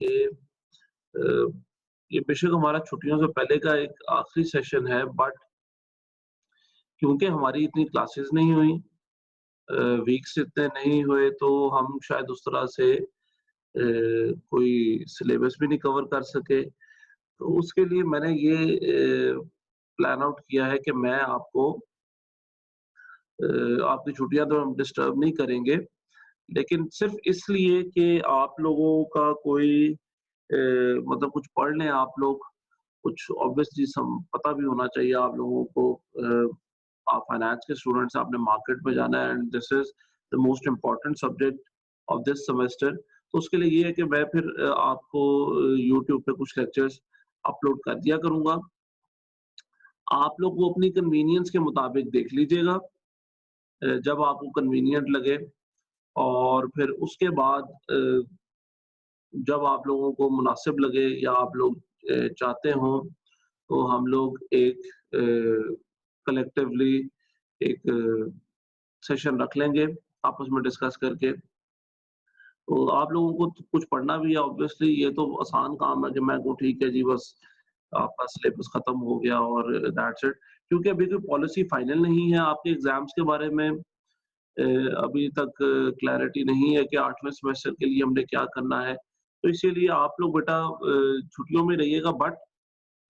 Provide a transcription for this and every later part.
कि ये बेशक हमारा छुट्टियों से पहले का एक आखिरी सेशन है, बट क्योंकि हमारी इतनी क्लासेस नहीं हुई, वीक्स इतने नहीं हुए, तो हम शायद उस तरह से कोई सिलेबस भी नहीं कवर कर सके। तो उसके लिए मैंने ये प्लान आउट किया है कि मैं आपको आपकी छुट्टियाँ तो हम डिस्टर्ब नहीं करेंगे, लेकिन सिर्फ़ इसलिए कि आप लोगों का कोई मतलब कुछ पढ़ लें आप लोग, कुछ ऑब्वियसली सम पता भी होना चाहिए आप लोगों को। आप फाइनेंस के स्टूडेंट्स हैं, आपने मार्केट में जाना है, and this is the most important subject of this semester. तो उसके लिए ये है कि मैं फिर आपको यूट्यूब पे कुछ लेक्चर्स अपलोड कर दिया करूँगा। आप लोग वो अपनी कन्वीनियंस के मुताबिक देख लीजिएगा, जब आपको कन्वीनिएंट लगे, और फिर उसके बाद जब आप लोगों को मुनासिब लगे या आप लोग चाहते हों, तो हम लोग एक कलेक्टिवली एक सेशन रख लेंगे आपस में डिस्कस करके। तो आप लोगों को तो कुछ पढ़ना भी है ऑब्वियसली, ये तो आसान काम है कि मैं कहूँ ठीक है जी, बस आपका सिलेबस खत्म हो गया और दैट्स इट। क्योंकि अभी कोई पॉलिसी फाइनल नहीं है आपके एग्ज़ाम्स के बारे में, अभी तक क्लैरिटी नहीं है कि 8वें सेमेस्टर के लिए हमने क्या करना है। तो इसीलिए आप लोग बेटा छुट्टियों में रहिएगा, बट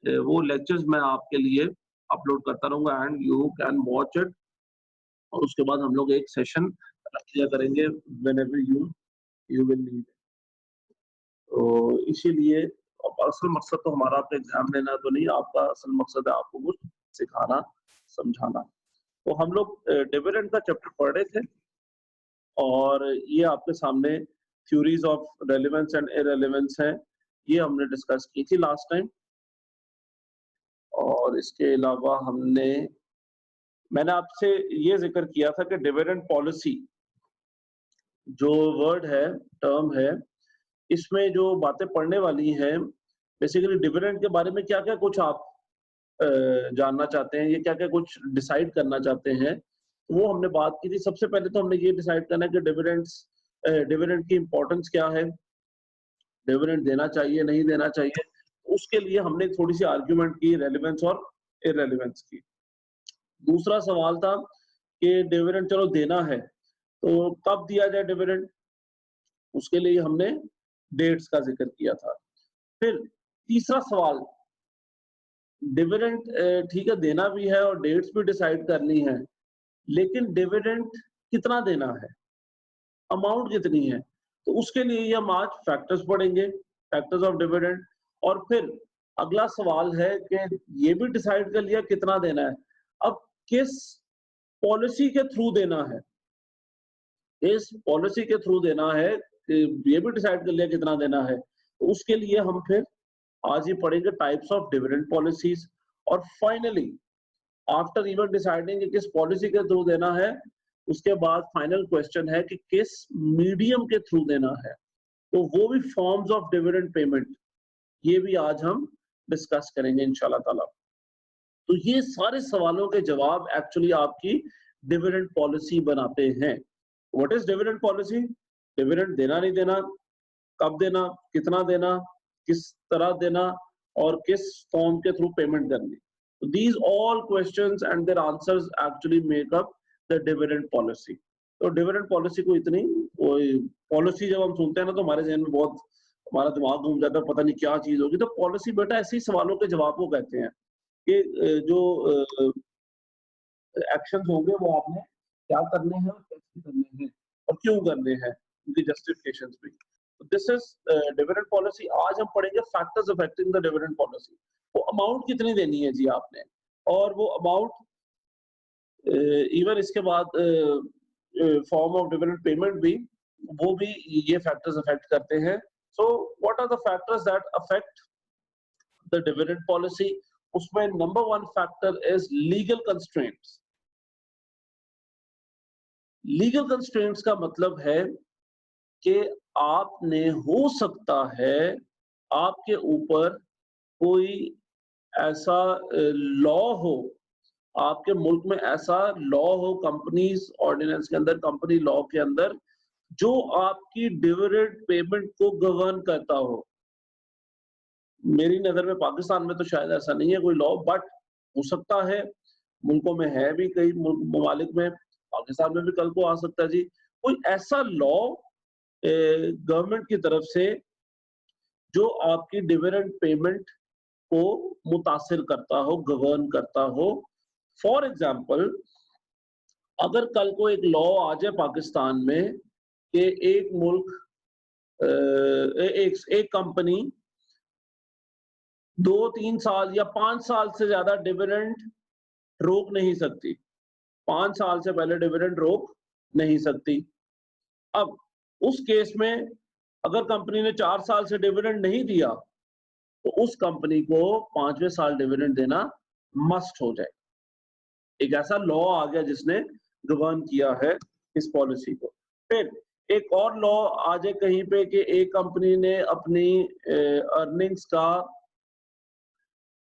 वो लेक्चर्स मैं आपके लिए अपलोड करता रहूँगा and you can watch it, और उसके बाद हम लोग एक सेशन रख लिया करेंगे व्हेनेवर यू विल नीड। तो इसीलिए अब असल मकसद तो हमारा आपका एग्ज़ाम लेना तो नहीं, आपका असल मकसद है आपको कुछ सिखाना, समझाना। तो हम लोग डिविडेंड का चैप्टर पढ़ रहे थे, और ये आपके सामने थ्योरीज ऑफ रेलेवेंस एंड इररेलेवेंस है, ये हमने डिस्कस की थी लास्ट टाइम। और इसके अलावा मैंने आपसे ये ज़िक्र किया था कि डिविडेंड पॉलिसी जो वर्ड है, टर्म है, इसमें जो बातें पढ़ने वाली हैं, बेसिकली डिविडेंड के बारे में क्या-क्या कुछ आप जानना चाहते हैं, ये क्या-क्या कुछ डिसाइड करना चाहते हैं, वो हमने बात की थी। सबसे पहले तो हमने ये डिसाइड करना है कि डिविडेंड की इम्पोर्टेंस क्या है, डिविडेंड देना चाहिए, नहीं देना चाहिए। उसके लिए हमने थोड़ी-सी आर्गुमेंट की रेलेवेंस और इररेलेवेंस की। दूसरा सवाल था कि डिविडेंड चलो देना है, तो कब दिया जाए डिविडेंड? उसके लिए हमने डेट्स का ज़िक्र किया था। फिर तीसरा सवाल, डिविडेंड ठीक है देना भी है और डेट्स भी डिसाइड करनी है, लेकिन डिविडेंड कितना देना है, अमाउंट कितनी है? तो उसके लिए ही हम आज फैक्टर्स पढ़ेंगे, फैक्टर्स ऑफ डिविडेंड। और फिर अगला सवाल है कि ये भी डिसाइड कर लिया कितना देना है, अब किस पॉलिसी के थ्रू देना है, इस पॉलिसी के थ्रू देना है, ये भी डिसाइड कर लिया कितना देना है। तो उसके लिए हम फिर आज ही पढ़ेंगे टाइप्स ऑफ डिविडेंड पॉलिसीज। और फाइनली आफ्टर इवन डिसाइडिंग कि किस पॉलिसी के थ्रू देना है, उसके बाद फाइनल क्वेश्चन है कि किस मीडियम के थ्रू देना है, तो वो भी फॉर्म्स ऑफ डिविडेंड पेमेंट, ये भी आज हम डिस्कस करेंगे इंशाल्लाह ताला। तो ये सारे सवालों के जवाब एक्चुअली आपकी डिविडेंड पॉलिसी बनाते हैं। What is dividend policy? Dividend देना नहीं देना, कब देना, कितना देना, किस तरह देना, और किस फॉर्म के थ्रू पेमेंट करनी। So these all questions and their answers actually make up the dividend policy. तो डिविडेंड पॉलिसी को इतनी पॉलिसी जब हम सुनते हैं ना, तो हमारे जहन में बहुत हमारा दिमाग घूम जाता है, पता नहीं क्या चीज होगी। तो पॉलिसी बेटा ऐसे ही सवालों के जवाब को कहते हैं कि जो एक्शंस होंगे वो आपने क्या करने हैं और कैसे करने हैं और क्यों करने हैं, उनकी जस्टिफिकेशंस भी। This is dividend policy. आज हम पढ़ेंगे factors affecting the dividend policy. वो अमाउंट कितनी देनी है जी आपने, और वो अमाउंट इवन इसके बाद फॉर्म ऑफ डिविडेंड पेमेंट भी, वो भी ये फैक्टर्स अफेक्ट करते हैं। So what are the factors that affect the dividend policy? उसमें number 1 factor is legal constraints. Legal constraints का मतलब है कि आपने, हो सकता है आपके ऊपर कोई ऐसा लॉ हो, आपके मुल्क में ऐसा लॉ हो कंपनीज ऑर्डिनेंस के अंदर, कंपनी लॉ के अंदर, जो आपकी डिविडेंड पेमेंट को गवर्न करता हो। मेरी नज़र में पाकिस्तान में तो शायद ऐसा नहीं है कोई लॉ, बट हो सकता है, मुल्कों में है भी, कई ममालिक में, पाकिस्तान में भी कल को आ सकता है जी, कोई ऐसा लॉ गवर्नमेंट की तरफ से जो आपकी डिविडेंड पेमेंट को मुतासिर करता हो, गवर्न करता हो। फॉर एग्ज़ाम्पल, अगर कल को एक लॉ आ जाए पाकिस्तान में कि एक मुल्क एक कंपनी 2-3 साल या 5 साल से ज़्यादा डिविडेंड रोक नहीं सकती। 5 साल से पहले डिविडेंड रोक नहीं सकती। अब उस केस में अगर कंपनी ने 4 साल से डिविडेंड नहीं दिया, तो उस कंपनी को 5वें साल डिविडेंड देना मस्ट हो जाए। एक ऐसा लॉ आ गया जिसने गवर्न किया है इस पॉलिसी को। फिर एक और लॉ आ जाए कहीं पे कि एक कंपनी ने अपनी अर्निंग्स का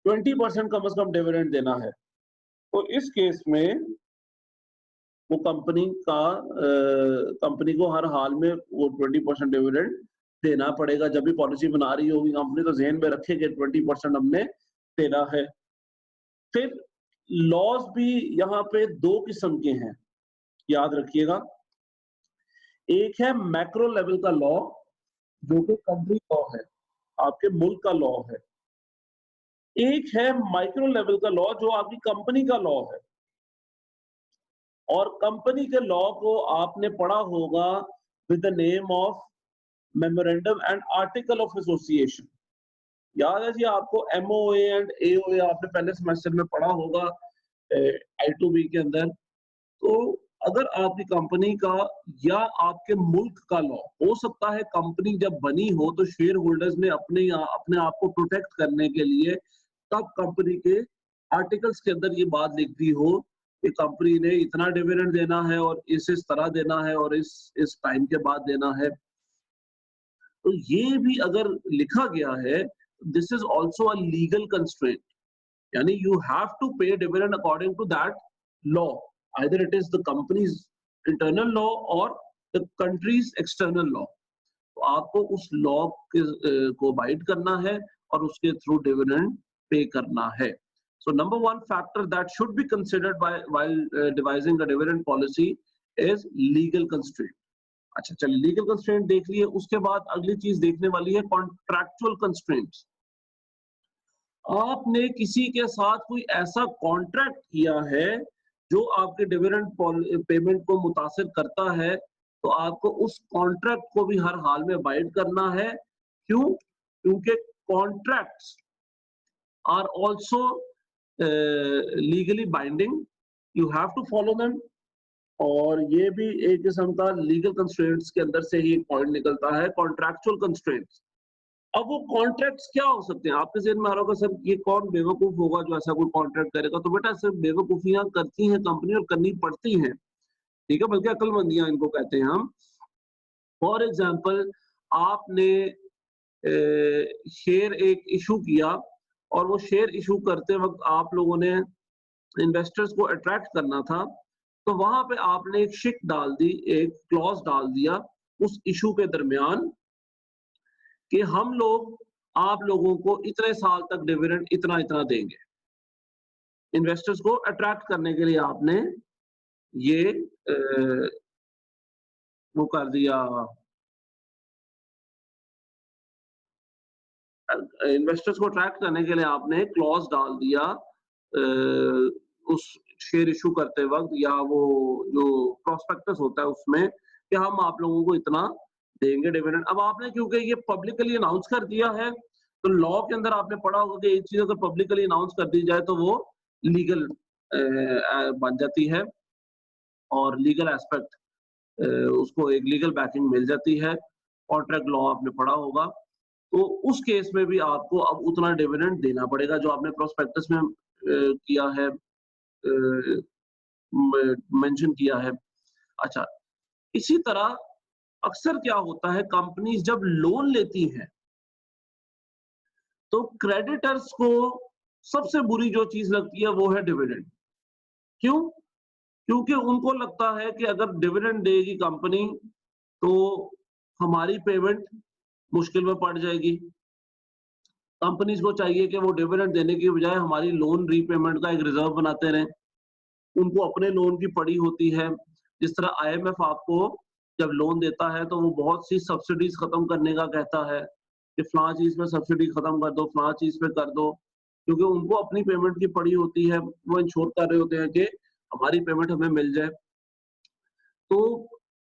20% कम से कम डिविडेंड देना है, तो इस केस में वो कंपनी को हर हाल में वो 20% डिविडेंड देना पड़ेगा। जब भी पॉलिसी बना रही होगी कंपनी, तो ज़हन में रखे कि 20% हमने देना है। फिर लॉज़ भी यहाँ पे 2 किस्म के हैं, याद रखिएगा। एक है मैक्रो लेवल का लॉ, जो कि कंट्री लॉ है, आपके मुल्क का लॉ है। एक है माइक्रो लेवल का लॉ, जो आपकी कंपनी का लॉ है। और कंपनी के लॉ को आपने पढ़ा होगा with the name of memorandum and article of association. याद है जी आपको, एमओए एंड एओए आपने पहले सेमेस्टर में पढ़ा होगा I2B के अंदर। तो अगर आपकी कंपनी का या आपके मुल्क का लॉ, हो सकता है कंपनी जब बनी हो तो शेयर होल्डर्स ने अपने आप को प्रोटेक्ट करने के लिए तब कंपनी के आर्टिकल्स के अंदर ये बात लिख दी हो कि कंपनी ने इतना डिविडेंड देना है और इस तरह देना है और इस टाइम के बाद देना है। तो ये भी अगर लिखा गया है, this is also a legal constraint, यानी you have to pay dividend according to that law, either it is the company's internal law or the country's external law। तो आपको उस लॉ को अबाइड करना है और उसके थ्रू डिविडेंड पे करना है। So number one factor that should be considered while devising a dividend policy is legal constraint। अच्छा चलिए, लीगल कंस्ट्रेंट देख लिए, उसके बाद अगली चीज देखने वाली है कॉन्ट्रैक्चुअल कंस्ट्रेंट्स। आपने किसी के साथ कोई ऐसा कॉन्ट्रैक्ट किया है जो आपके डिविडेंड पेमेंट को मुतासिर करता है, तो आपको उस कॉन्ट्रैक्ट को भी हर हाल में अबाइड करना है। क्यों? क्योंकि contracts are also legally binding, you have to follow them. और ये भी एक किस्म का लीगल कंस्ट्रेंट्स के अंदर से ही पॉइंट निकलता है, कॉन्ट्रैक्चुअल कंस्ट्रेंट्स। अब वो कॉन्ट्रैक्ट्स क्या हो सकते हैं? आपके ज़हन में आ रहा होगा, सर ये कौन बेवकूफ होगा जो ऐसा कोई कॉन्ट्रैक्ट करेगा? तो बेटा सिर्फ बेवकूफियां करती हैं कंपनी और करनी पड़ती हैं, ठीक है, बल्कि अक्लमंदियां इनको कहते हैं हम। फॉर एग्जाम्पल, आपने शेयर एक इशू किया और वो शेयर इशू करते वक्त आप लोगों ने इन्वेस्टर्स को अट्रैक्ट करना था, तो वहां पे आपने एक शिक डाल दी, एक क्लॉज डाल दिया उस इशू के दरमियान कि हम लोग आप लोगों को इतने साल तक डिविडेंड इतना इतना देंगे। इन्वेस्टर्स को अट्रैक्ट करने के लिए आपने ये वो कर दिया, इन्वेस्टर्स को अट्रैक्ट करने के लिए आपने क्लॉज डाल दिया उस शेयर इशू करते वक्त, या वो जो प्रोस्पेक्टस होता है उसमें, कि हम आप लोगों को इतना देंगे डिविडेंड। अब आपने क्योंकि ये पब्लिकली अनाउंस कर दिया है, तो लॉ के अंदर आपने पढ़ा होगा कि एक चीज अगर पब्लिकली अनाउंस कर दी जाए तो वो लीगल बन जाती है और लीगल एस्पेक्ट उसको एक लीगल बैकिंग मिल जाती है। कॉन्ट्रैक्ट लॉ आपने पढ़ा होगा। तो उस केस में भी आपको अब उतना डिविडेंड देना पड़ेगा जो आपने प्रोस्पेक्टस में किया है, मेंशन किया है। अच्छा, इसी तरह अक्सर क्या होता है, कंपनीज जब लोन लेती हैं तो क्रेडिटर्स को सबसे बुरी जो चीज लगती है वो है डिविडेंड। क्यों? क्योंकि उनको लगता है कि अगर डिविडेंड देगी कंपनी तो हमारी पेमेंट मुश्किल में पड़ जाएगी। कंपनीज को चाहिए कि वो डिविडेंड देने की बजाय हमारी लोन रीपेमेंट का एक रिजर्व बनाते रहें। उनको अपने लोन की पड़ी होती है। जिस तरह आईएमएफ आपको जब लोन देता है तो वो बहुत सी सब्सिडीज खत्म करने का कहता है कि फलां चीज पे सब्सिडी खत्म कर दो, फलां चीज पे कर दो, क्योंकि उनको अपनी पेमेंट की पड़ी होती है। वो इंश्योर कर रहे होते हैं कि हमारी पेमेंट हमें मिल जाए। तो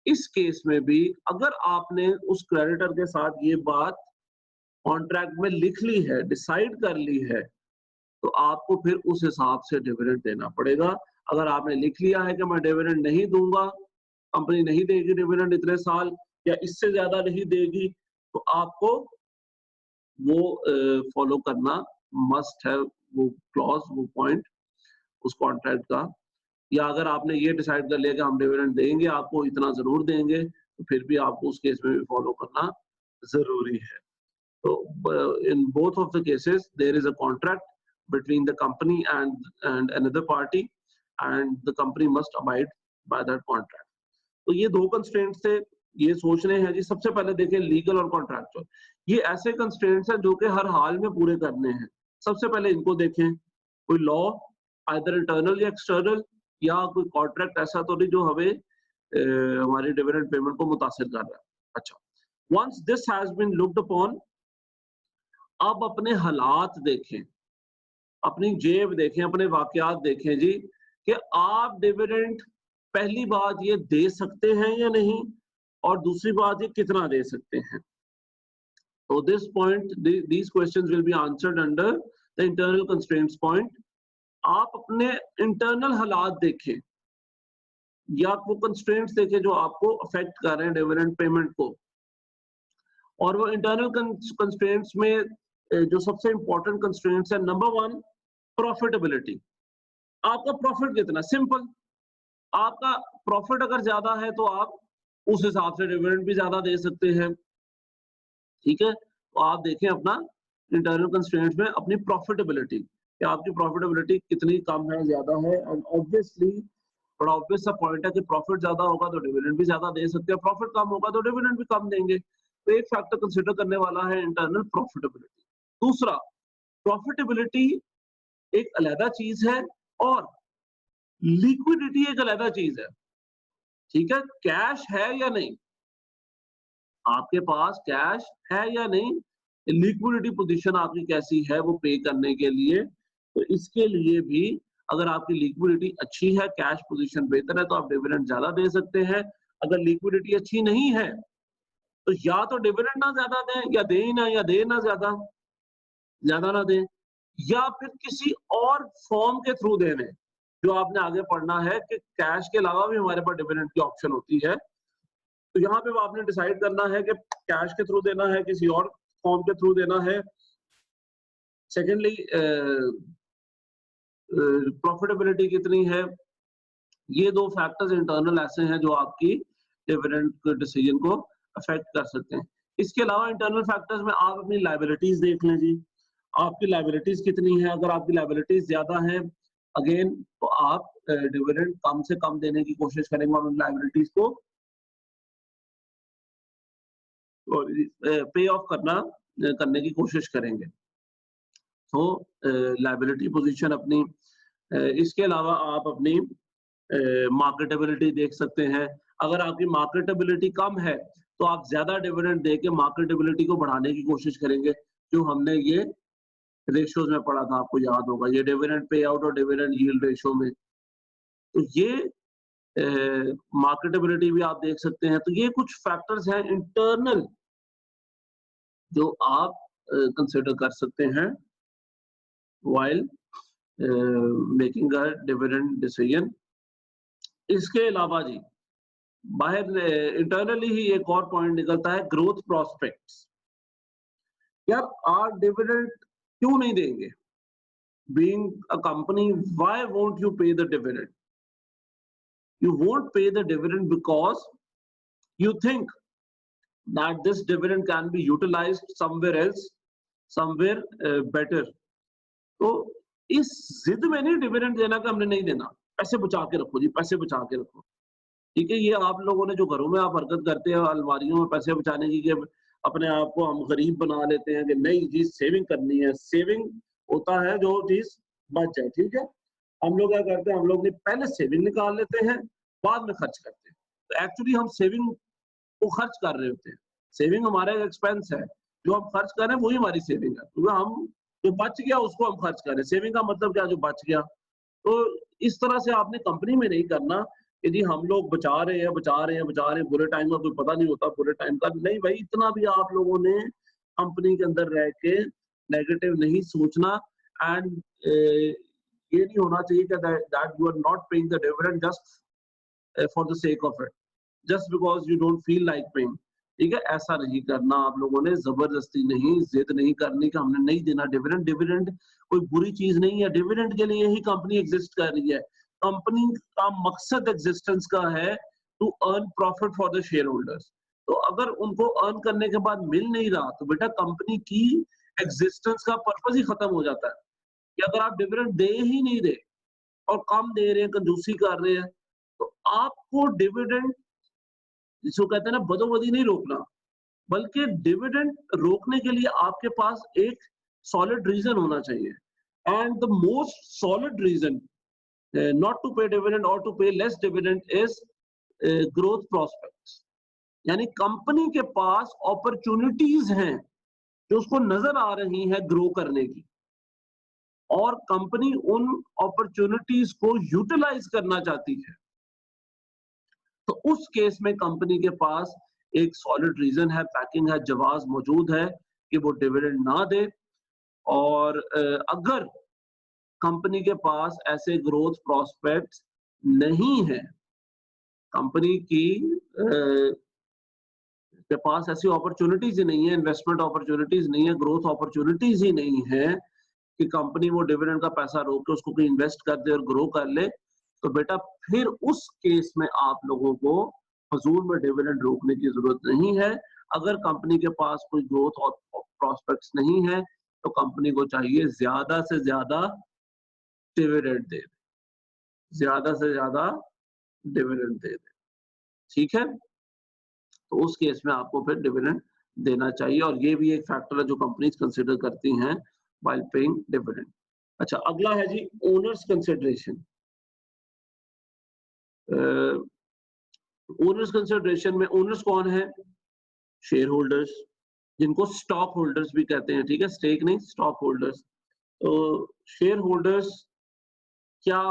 इस केस में भी अगर आपने उस क्रेडिटर के साथ ये बात कॉन्ट्रैक्ट में लिख ली है, डिसाइड कर ली है, तो आपको फिर उस हिसाब से डिविडेंड देना पड़ेगा। अगर आपने लिख लिया है कि मैं डिविडेंड नहीं दूंगा, कंपनी नहीं देगी डिविडेंड इतने साल या इससे ज्यादा नहीं देगी, तो आपको वो फॉलो करना मस्ट है, वो क्लॉज, वो पॉइंट उस कॉन्ट्रैक्ट का। या अगर आपने ये डिसाइड कर लिया कि हम डिविडेंड देंगे, आपको इतना जरूर देंगे, तो फिर भी आपको उस केस में भी फॉलो करना जरूरी है। So in both of the cases, there is a contract between the company and another party, and the company must abide by that contract. तो ये दो कंस्ट्रेंट्स थे, ये सोचने हैं जी। सबसे पहले देखें लीगल और कॉन्ट्रैक्चुअल, ये ऐसे कंस्ट्रेंट्स हैं जो कि हर हाल में पूरे करने हैं। सबसे पहले इनको देखें, कोई लॉ आइदर इंटरनल या एक्सटर्नल, या कोई कॉन्ट्रैक्ट ऐसा तो नहीं जो हमें हमारी डिविडेंड पेमेंट को मुतासिर कर रहा है। अच्छा, once this has been looked upon, अब अपने हालात देखें, अपनी जेब देखें, अपने वाकयात देखें जी कि आप डिविडेंड पहली बात ये दे सकते हैं या नहीं, और दूसरी बात ये कितना दे सकते हैं। तो this point, these questions will be answered under the internal constraints point. आप अपने इंटरनल हालात देखें या वो कंस्ट्रेंट्स देखें जो आपको अफेक्ट कर रहे हैं डिविडेंड पेमेंट को। और वो इंटरनल कंस्ट्रेंट्स में जो सबसे इंपॉर्टेंट कंस्ट्रेंट्स है, नंबर 1 प्रॉफिटेबिलिटी। आपका प्रॉफिट कितना, सिंपल। आपका प्रॉफिट अगर ज्यादा है तो आप उस हिसाब से डिविडेंड भी ज्यादा दे सकते हैं, ठीक है। तो आप देखें अपना इंटरनल कंस्ट्रेंट्स में अपनी प्रॉफिटेबिलिटी, कि आपकी प्रॉफिटेबिलिटी कितनी कम है, ज्यादा है। एंड ऑब्वियसली बड़ा ऑब्वियस सा पॉइंट है कि प्रॉफिट ज्यादा होगा तो डिविडेंड भी ज्यादा दे सकते हैं, प्रॉफिट कम होगा तो डिविडेंड भी कम देंगे। तो एक फैक्टर कंसिडर करने वाला है इंटरनल प्रॉफिटेबिलिटी। दूसरा, प्रॉफिटेबिलिटी एक अलग चीज है और लिक्विडिटी एक अलग चीज है, ठीक है। कैश है या नहीं, आपके पास कैश है या नहीं, लिक्विडिटी पोजीशन आपकी कैसी है वो पे करने के लिए। तो इसके लिए भी अगर आपकी लिक्विडिटी अच्छी है, कैश पोजीशन बेहतर है, तो आप डिविडेंड ज्यादा दे सकते हैं। अगर लिक्विडिटी अच्छी नहीं है तो या तो डिविडेंड ना ज्यादा दें, या दे ना, या दे ना ज्यादा ना दें, या फिर किसी और फॉर्म के थ्रू दे दें। जो आपने आगे पढ़ना है कि कैश के अलावा भी हमारे पास डिविडेंड की ऑप्शन होती है। तो यहाँ पे आपने डिसाइड करना है कि कैश के थ्रू देना है, किसी और फॉर्म के थ्रू देना है। सेकेंडली, प्रॉफिटेबिलिटी कितनी है। ये दो फैक्टर्स इंटरनल ऐसे हैं जो आपकी डिविडेंड डिसीजन को अफेक्ट कर सकते हैं। इसके अलावा इंटरनल फैक्टर्स में आप अपनी लायबिलिटीज देख लें जी, आपकी लायबिलिटीज कितनी है। अगर आपकी लायबिलिटीज ज्यादा है, अगेन तो आप डिविडेंड कम से कम देने की कोशिश करेंगे और उन लायबिलिटीज को पे ऑफ करने की कोशिश करेंगे। तो लायबिलिटी पोजीशन अपनी, इसके अलावा आप अपनी मार्केटेबिलिटी देख सकते हैं। अगर आपकी मार्केटेबिलिटी कम है तो आप ज्यादा डिविडेंड देके मार्केटेबिलिटी को बढ़ाने की कोशिश करेंगे, जो हमने ये रेशियोज में पढ़ा था, आपको याद होगा, ये डिविडेंड पे आउट और डिविडेंड यील्ड रेशियो में। तो ये मार्केटेबिलिटी भी आप देख सकते हैं। तो ये कुछ फैक्टर्स हैं इंटरनल जो आप कंसिडर कर सकते हैं while making a dividend decision। इसके अलावा जी बाहर इंटरनली ही एक और पॉइंट निकलता है, ग्रोथ प्रोस्पेक्ट्स। यार आप डिविडेंड क्यों नहीं देंगे? Being a company, why won't you pay the dividend? You won't pay the dividend because you think that this dividend can be utilized somewhere else, somewhere better। तो इस जिद में नहीं डिविडेंड देना कि हमने नहीं देना, पैसे बचा के रखो जी, पैसे बचा के रखो, ठीक है। ये आप लोगों ने जो घरों में आप हरकत करते हैं अलमारियों में पैसे बचाने की, कि अपने आप को हम गरीब बना लेते हैं कि नहीं जी सेविंग करनी है। सेविंग होता है जो चीज बच जाए, ठीक है। हम लोग क्या करते हैं, हम लोग ने पहले सेविंग निकाल लेते हैं, बाद में खर्च करते हैं। तो एक्चुअली हम सेविंग को खर्च कर रहे होते हैं। सेविंग हमारा एक एक्सपेंस है, जो हम खर्च कर रहे हैं वही हमारी सेविंग है, क्योंकि हम जो बच गया उसको हम खर्च कर रहे हैं। सेविंग का मतलब क्या, जो बच गया। तो इस तरह से आपने कंपनी में नहीं करना कि जी हम लोग बचा रहे हैं, बचा रहे हैं, बचा रहे हैं, बुरे टाइम का कोई पता नहीं होता, बुरे टाइम का नहीं भाई, इतना भी आप लोगों ने कंपनी के अंदर रह के नेगेटिव नहीं सोचना। एंड ये नहीं होना चाहिए कि that you are not paying the dividend just for the sake of it, just because you don't feel like paying. ठीक है, ऐसा नहीं करना आप लोगों ने, जबरदस्ती नहीं, जिद नहीं करनी कि हमने नहीं देना डिविडेंड। डिविडेंड कोई बुरी चीज नहीं है, डिविडेंड के लिए ही कंपनी एग्जिस्ट कर रही है। कंपनी का मकसद एग्जिस्टेंस का है to earn profit for the shareholders. तो अगर उनको अर्न करने के बाद मिल नहीं रहा तो बेटा कंपनी की एग्जिस्टेंस का पर्पस ही खत्म हो जाता है। कि अगर आप डिविडेंड दे ही नहीं रहे और कम दे रहे हैं, कंजूसी कर रहे हैं, तो आपको डिविडेंड, जिसको कहते हैं ना, बदोबदी नहीं रोकना, बल्कि डिविडेंड रोकने के लिए आपके पास एक सॉलिड रीजन होना चाहिए। And the most solid reason not to pay dividend और to pay less dividend is growth prospects. यानी कंपनी के पास अपॉर्चुनिटीज हैं जो उसको नजर आ रही है ग्रो करने की, और कंपनी उन अपॉर्चुनिटीज को यूटिलाइज करना चाहती है। तो उस केस में कंपनी के पास एक सॉलिड रीजन है, पैकिंग है, जवाब मौजूद है कि वो डिविडेंड ना दे। और अगर कंपनी के पास ऐसे ग्रोथ प्रोस्पेक्ट्स नहीं है, कंपनी की के पास ऐसी अपॉर्चुनिटीज ही नहीं है, इन्वेस्टमेंट अपॉर्चुनिटीज नहीं है, ग्रोथ अपॉर्चुनिटीज ही नहीं है कि कंपनी वो डिविडेंड का पैसा रोक के उसको कोई इन्वेस्ट कर दे और ग्रो कर ले, तो बेटा फिर उस केस में आप लोगों को फजूल में डिविडेंड रोकने की जरूरत नहीं है। अगर कंपनी के पास कोई ग्रोथ और प्रोस्पेक्ट्स नहीं है तो कंपनी को चाहिए ज्यादा से ज्यादा डिविडेंड दे, ज्यादा से ज्यादा डिविडेंड दे दे। ठीक है, तो उस केस में आपको फिर डिविडेंड देना चाहिए, और ये भी एक फैक्टर है जो कंपनीज कंसिडर करती हैं व्हाइल पेइंग डिविडेंड। अच्छा, अगला है जी ओनर्स कंसिडरेशन। ओनर्स कंसिडरेशन में ओनर्स कौन है? शेयर होल्डर्स, जिनको स्टॉक होल्डर्स भी कहते हैं। ठीक है, स्टेक नहीं, स्टॉक होल्डर्स। तो शेयर होल्डर्स क्या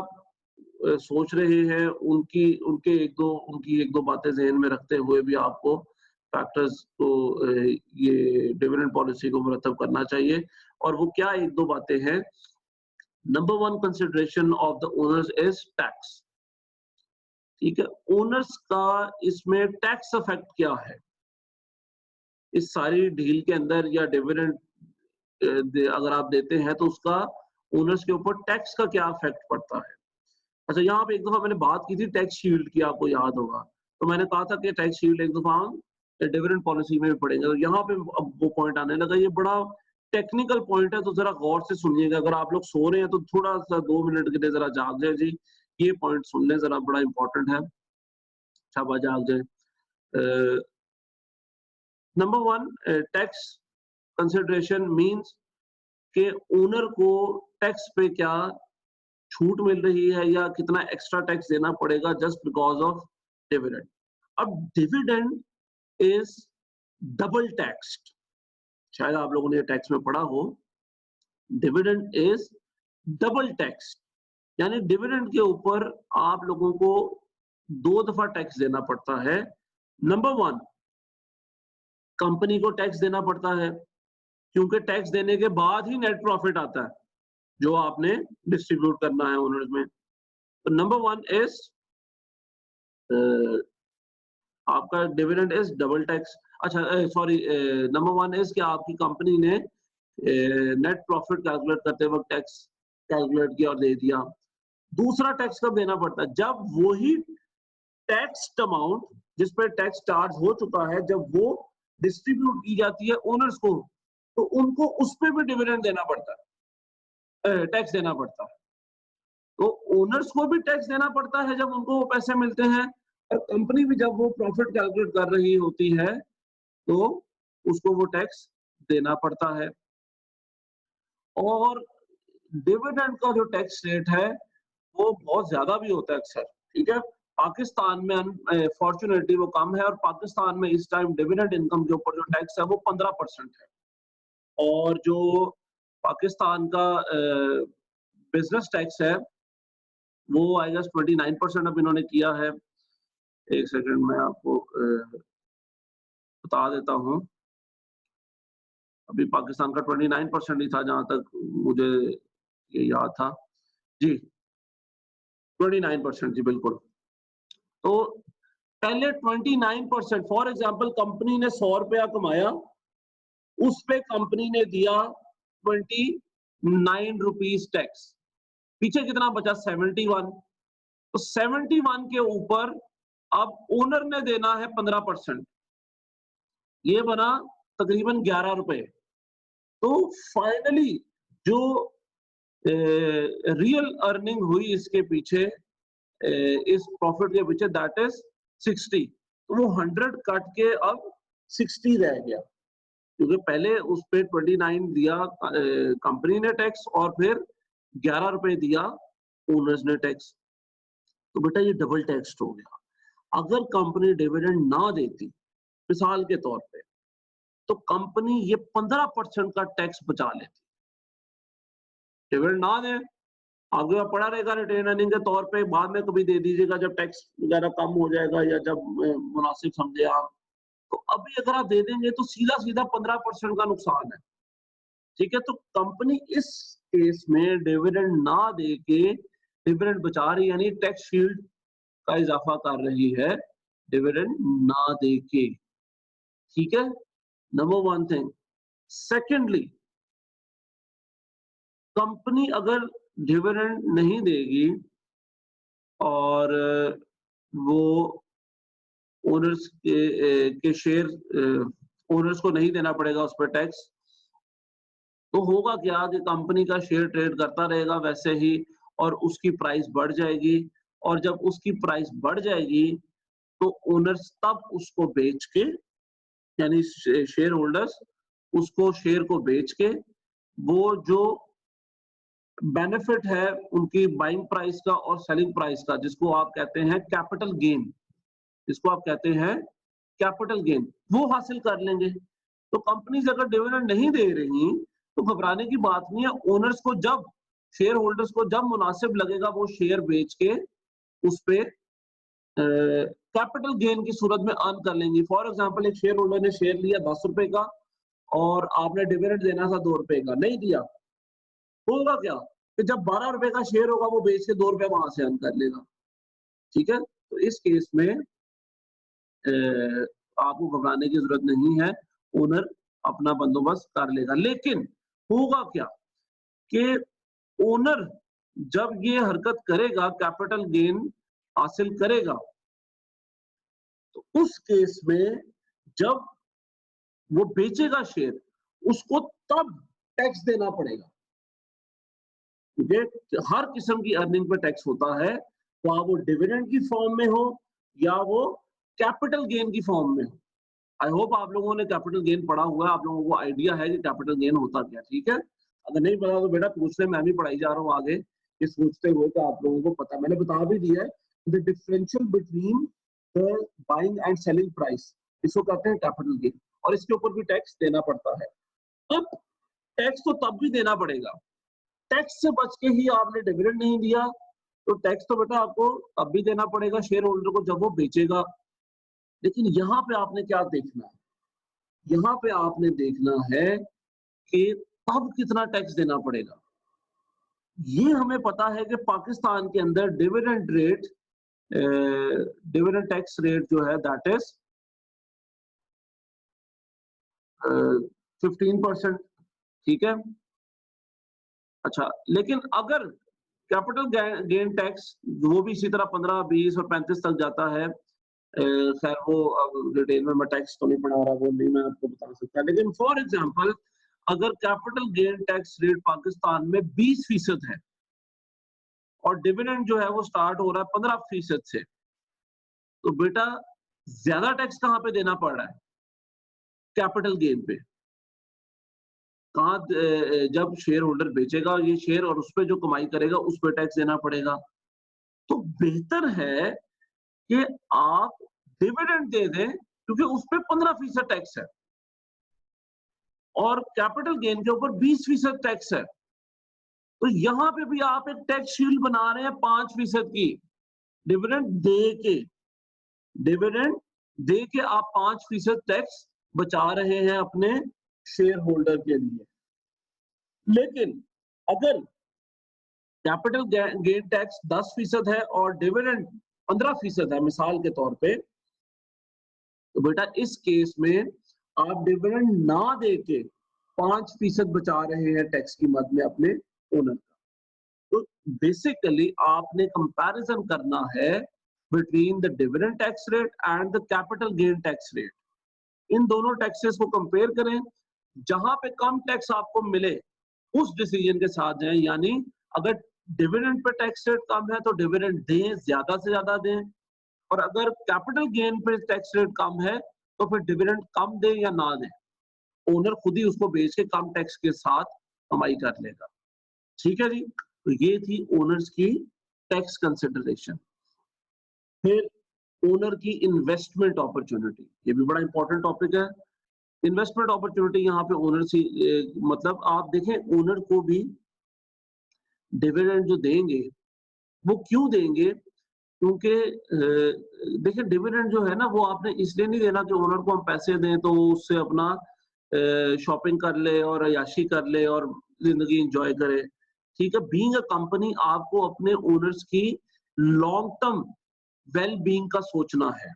सोच रहे हैं, उनकी उनकी एक दो बातें ज़हन में रखते हुए भी आपको फैक्टर्स को ये डिविडेंड पॉलिसी को मुरतब करना चाहिए। और वो क्या एक दो बातें हैं? Number 1 consideration of the owners is tax. ठीक है, ओनर्स का इसमें टैक्स इफेक्ट क्या है इस सारी डील के अंदर, या डिविडेंड अगर आप देते हैं तो उसका ओनर्स के ऊपर टैक्स का क्या इफेक्ट पड़ता है। अच्छा, यहाँ पे एक दफा मैंने बात की थी टैक्स शील्ड की, आपको याद होगा। तो मैंने कहा था कि टैक्स शील्ड एक दफा हम डिविडेंड पॉलिसी में भी पढ़ेंगे। तो यहाँ पे अब वो पॉइंट आने लगा, ये बड़ा टेक्निकल पॉइंट है, तो जरा गौर से सुनिएगा। अगर आप लोग सो रहे हैं तो थोड़ा सा 2 मिनट के लिए जरा जाग जाए जी, ये पॉइंट सुन लें जरा, बड़ा इंपॉर्टेंट है। शाबाश, जाग जाए। नंबर 1, टैक्स कंसिडरेशन मींस के ओनर को टैक्स पे क्या छूट मिल रही है या कितना एक्स्ट्रा टैक्स देना पड़ेगा जस्ट बिकॉज ऑफ डिविडेंड। अब डिविडेंड इज डबल टैक्स्ड, शायद आप लोगों ने टैक्स में पढ़ा हो। डिविडेंड इज डबल टैक्स, यानी डिविडेंड के ऊपर आप लोगों को 2 दफा टैक्स देना पड़ता है। नंबर 1, कंपनी को टैक्स देना पड़ता है, क्योंकि टैक्स देने के बाद ही नेट प्रॉफिट आता है जो आपने डिस्ट्रीब्यूट करना है ओनर्स में। तो नंबर 1 इज आपका डिविडेंड इज डबल टैक्स। अच्छा, सॉरी, नंबर 1 इज कि आपकी कंपनी ने नेट प्रॉफिट कैलकुलेट करते वक्त टैक्स कैलकुलेट किया और दे दिया। दूसरा टैक्स कब देना पड़ता है? जब वही टैक्स अमाउंट जिस पर टैक्स चार्ज हो चुका है, जब वो डिस्ट्रीब्यूट की जाती है ओनर्स को, तो उनको उस पर भी डिविडेंड देना पड़ता है, टैक्स देना पड़ता है। तो ओनर्स को भी टैक्स देना पड़ता है जब उनको वो पैसे मिलते हैं, और कंपनी भी जब वो प्रॉफिट कैलकुलेट कर रही होती है तो उसको वो टैक्स देना पड़ता है। और डिविडेंड का जो टैक्स रेट है वो बहुत ज्यादा भी होता है अक्सर, ठीक है। पाकिस्तान में फॉर्चुनेटली वो कम है, और पाकिस्तान में इस टाइम डिविडेंड इनकम के ऊपर जो टैक्स है वो 15% है। और जो पाकिस्तान का बिजनेस टैक्स है वो आई गेस 29% अब इन्होंने किया है। एक सेकंड मैं आपको बता देता हूँ। अभी पाकिस्तान का 29% ही था जहां तक मुझे ये याद था जी, 29% जी बिल्कुल। तो पहले 29%, फॉर एग्जांपल कंपनी ने 100 रुपया कमाया, उस पे कंपनी ने दिया 29 रुपीस टैक्स, पीछे कितना बचा 71। तो 71 के ऊपर अब ओनर ने देना है 15%, ये बना तकरीबन 11 रुपए। तो फाइनली जो रियल अर्निंग हुई इसके पीछे, इस प्रॉफिट के पीछे, दैट इज 60। तो वो 100 कट के अब 60 रह गया, क्योंकि पहले उस पे 29 दिया कंपनी ने टैक्स, और फिर 11 रुपए दिया ओनर्स ने टैक्स। तो बेटा ये डबल टैक्स हो गया। अगर कंपनी डिविडेंड ना देती, मिसाल के तौर पे, तो कंपनी ये 15% का टैक्स बचा लेती। डिविडेंड ना दे, आगे पड़ा रहेगा रिटेन अर्निंग के तौर पे, बाद में कभी दे दीजिएगा जब टैक्स वगैरह कम हो जाएगा या जब मुनासिब समझे आप। तो अभी अगर आप दे देंगे तो सीधा सीधा 15% का नुकसान है, ठीक है। तो कंपनी इस केस में डिविडेंड ना दे के डिविडेंड बचा रही, यानी टैक्स शील्ड का इजाफा कर रही है डिविडेंड ना दे के, ठीक है। Number 1 thing. सेकेंडली, कंपनी अगर डिविडेंड नहीं देगी और वो ओनर्स के शेयर ओनर्स को नहीं देना पड़ेगा उस पर टैक्स, तो होगा क्या कि कंपनी का शेयर ट्रेड करता रहेगा वैसे ही, और उसकी प्राइस बढ़ जाएगी। और जब उसकी प्राइस बढ़ जाएगी तो ओनर्स तब उसको बेच के, यानी शेयर होल्डर्स उसको शेयर को बेच के, वो जो बेनिफिट है उनकी बाइंग प्राइस का और सेलिंग प्राइस का, जिसको आप कहते हैं कैपिटल गेन, जिसको आप कहते हैं कैपिटल गेन, वो हासिल कर लेंगे। तो कंपनीज अगर डिविडेंड नहीं दे रही तो घबराने की बात नहीं है। ओनर्स को जब, शेयर होल्डर्स को जब मुनासिब लगेगा वो शेयर बेच के उस पे कैपिटल गेन की सूरत में अर्न कर लेंगी। फॉर एग्जांपल, एक शेयर होल्डर ने शेयर लिया 10 रुपए का और आपने डिविडेंड देना था 2 रुपए का, नहीं दिया, होगा क्या कि जब 12 रुपए का शेयर होगा वो बेच के 2 रुपए वहां से अर्न कर लेगा, ठीक है। तो इस केस में आपको घबराने की जरूरत नहीं है, ओनर अपना बंदोबस्त कर लेगा। लेकिन होगा क्या कि ओनर जब ये हरकत करेगा, कैपिटल गेन हासिल करेगा, तो उस केस में जब वो बेचेगा शेयर, उसको तब टैक्स देना पड़ेगा, क्योंकि हर किस्म की अर्निंग पे टैक्स होता है, तो वो डिविडेंड की फॉर्म में हो या वो कैपिटल गेन की फॉर्म में हो। आई होप आप लोगों ने कैपिटल गेन पढ़ा हुआ है, आप लोगों को आइडिया है कि कैपिटल गेन होता क्या, ठीक है। अगर नहीं पता तो बेटा पूछने, मैं भी पढ़ाई जा रहा हूँ आगे, ये सोचते हुए कि आप लोगों को पता, मैंने बता भी दिया है। The differential between the buying and selling price, इसको कहते हैं कैपिटल गेन, और इसके ऊपर भी टैक्स देना पड़ता है। अब टैक्स तो तब भी देना पड़ेगा, टैक्स से बच के ही आपने डिविडेंड नहीं दिया तो टैक्स तो बेटा आपको तब भी देना पड़ेगा शेयर होल्डर को जब वो बेचेगा। लेकिन यहाँ पे आपने क्या देखना है, यहाँ पे आपने देखना है कि तब कितना टैक्स देना पड़ेगा। ये हमें पता है कि पाकिस्तान के अंदर dividend rate, dividend tax rate जो है दैट इज 15%, ठीक है। अच्छा, लेकिन अगर कैपिटल गेन टैक्स वो भी इसी तरह 15, 20 और 35 तक जाता है, खैर वो डिटेल में मैं टैक्स तो नहीं पढ़ा रहा, वो नहीं मैं आपको बता सकता। लेकिन फॉर एग्जांपल, अगर capital gain tax rate Pakistan में 20% है और डिविडेंड जो है वो स्टार्ट हो रहा है 15% से, तो बेटा ज्यादा टैक्स कहाँ पे देना पड़ रहा है? कैपिटल गेन पे। कहाँ जब शेयर होल्डर बेचेगा ये शेयर और उस पे जो कमाई करेगा उस पे टैक्स देना पड़ेगा। तो बेहतर है कि आप डिविडेंड दे दें क्योंकि उस पे 15% टैक्स है और कैपिटल गेन के ऊपर 20% टैक्स है। तो यहां पे भी आप एक टैक्स शील्ड बना रहे हैं 5% की डिविडेंड दे के आप 5% टैक्स बचा रहे हैं अपने शेयर होल्डर के लिए। लेकिन अगर कैपिटल गेन टैक्स 10% है और डिविडेंड 15% है मिसाल के तौर पे, तो बेटा इस केस में आप डिविडेंड ना देके 5% बचा रहे हैं टैक्स की मद में अपने ओनर का। तो बेसिकली आपने कंपैरिजन करना है between the dividend tax rate and the capital gain tax rate. इन दोनों टैक्सेस को कंपेयर करें, जहां पे कम टैक्स आपको मिले उस डिसीजन के साथ जाएं। यानी अगर डिविडेंड पे टैक्स रेट कम है तो डिविडेंड दें, ज्यादा से ज्यादा दें, और अगर कैपिटल गेन पे टैक्स रेट कम है तो फिर डिविडेंड कम दें या ना दें, ओनर खुद ही उसको बेच के कम टैक्स के साथ कमाई कर लेगा। ठीक है जी, तो ये थी ओनर्स की टैक्स कंसिडरेशन। फिर ओनर की इन्वेस्टमेंट अपॉर्चुनिटी, ये भी बड़ा इंपॉर्टेंट टॉपिक है। इन्वेस्टमेंट अपॉर्चुनिटी यहाँ पे ओनर से मतलब आप देखें ओनर को भी डिविडेंड जो देंगे वो क्यों देंगे, क्योंकि देखिए डिविडेंड जो है ना वो आपने इसलिए नहीं देना कि ओनर को हम पैसे दें तो वो उससे अपना शॉपिंग कर ले और अय्याशी कर ले और जिंदगी एंजॉय करे। ठीक है, बीइंग अ कंपनी आपको अपने ओनर्स की लॉन्ग टर्म वेल बीइंग का सोचना है।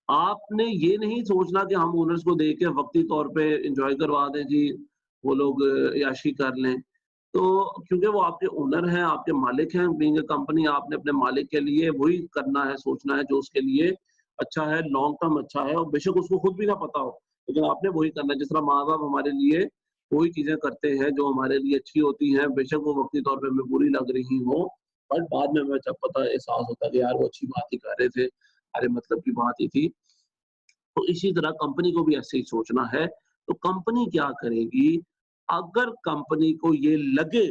आपने ये नहीं सोचना कि हम ओनर्स को देके वक्ती तौर पे एंजॉय करवा दें जी, वो लोग याशी कर लें। तो क्योंकि वो आपके ओनर हैं, आपके मालिक हैं, बीइंग अ कंपनी आपने अपने मालिक के लिए वही करना है, सोचना है जो उसके लिए अच्छा है, लॉन्ग टर्म अच्छा है, और बेशक उसको खुद भी ना पता हो, लेकिन आपने वही करना है। जिस तरह माँ-बाप हमारे लिए वही चीज़ें करते हैं जो हमारे लिए अच्छी होती हैं, बेशक वो वक्ती तौर पे हमें बुरी लग रही हो, बट बाद में हमें जब पता एहसास होता है कि यार वो अच्छी बात ही कर रहे थे, हमारे मतलब की बात ही थी। तो इसी तरह कंपनी को भी ऐसे ही सोचना है। तो कंपनी क्या करेगी, अगर कंपनी को ये लगे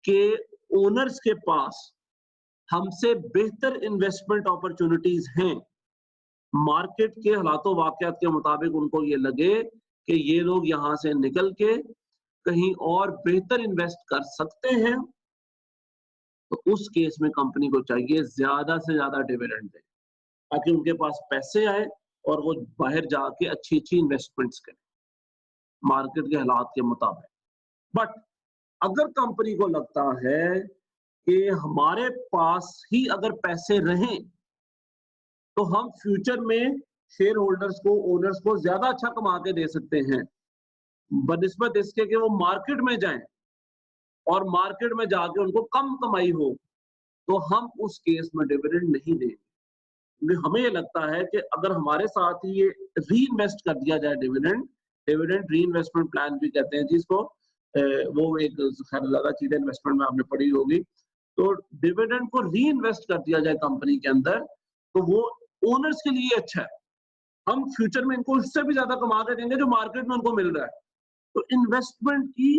कि ओनर्स के पास हमसे बेहतर इन्वेस्टमेंट अपॉर्चुनिटीज हैं, मार्केट के हालातों वाकयात के मुताबिक उनको ये लगे कि ये लोग यहाँ से निकल के कहीं और बेहतर इन्वेस्ट कर सकते हैं, तो उस केस में कंपनी को चाहिए ज्यादा से ज्यादा डिविडेंड दे ताकि उनके पास पैसे आए और वो बाहर जाके अच्छी-अच्छी इन्वेस्टमेंट्स करें, मार्केट के हालात के मुताबिक। बट अगर कंपनी को लगता है कि हमारे पास ही अगर पैसे रहें, तो हम फ्यूचर में शेयर होल्डर्स को, ओनर्स को ज़्यादा अच्छा कमा के दे सकते हैं, बनिस्बत इसके कि वो मार्केट में जाएँ और मार्केट में जाके उनको कम कमाई हो, तो हम उस केस में डिविडेंड नहीं देंगे। हमें ये लगता है कि अगर हमारे साथ ही ये रीइन्वेस्ट कर दिया जाए डिविडेंड रीइन्वेस्टमेंट प्लान भी कहते हैं जिसको, वो एक खैर ज्यादा चीजें इन्वेस्टमेंट में आपने पढ़ी होगी। तो डिविडेंड को रीइन्वेस्ट कर दिया जाए कंपनी के अंदर, तो वो ओनर्स के लिए अच्छा है। हम फ्यूचर में इनको उससे भी ज्यादा कमा के देंगे जो मार्केट में उनको मिल रहा है। तो इन्वेस्टमेंट की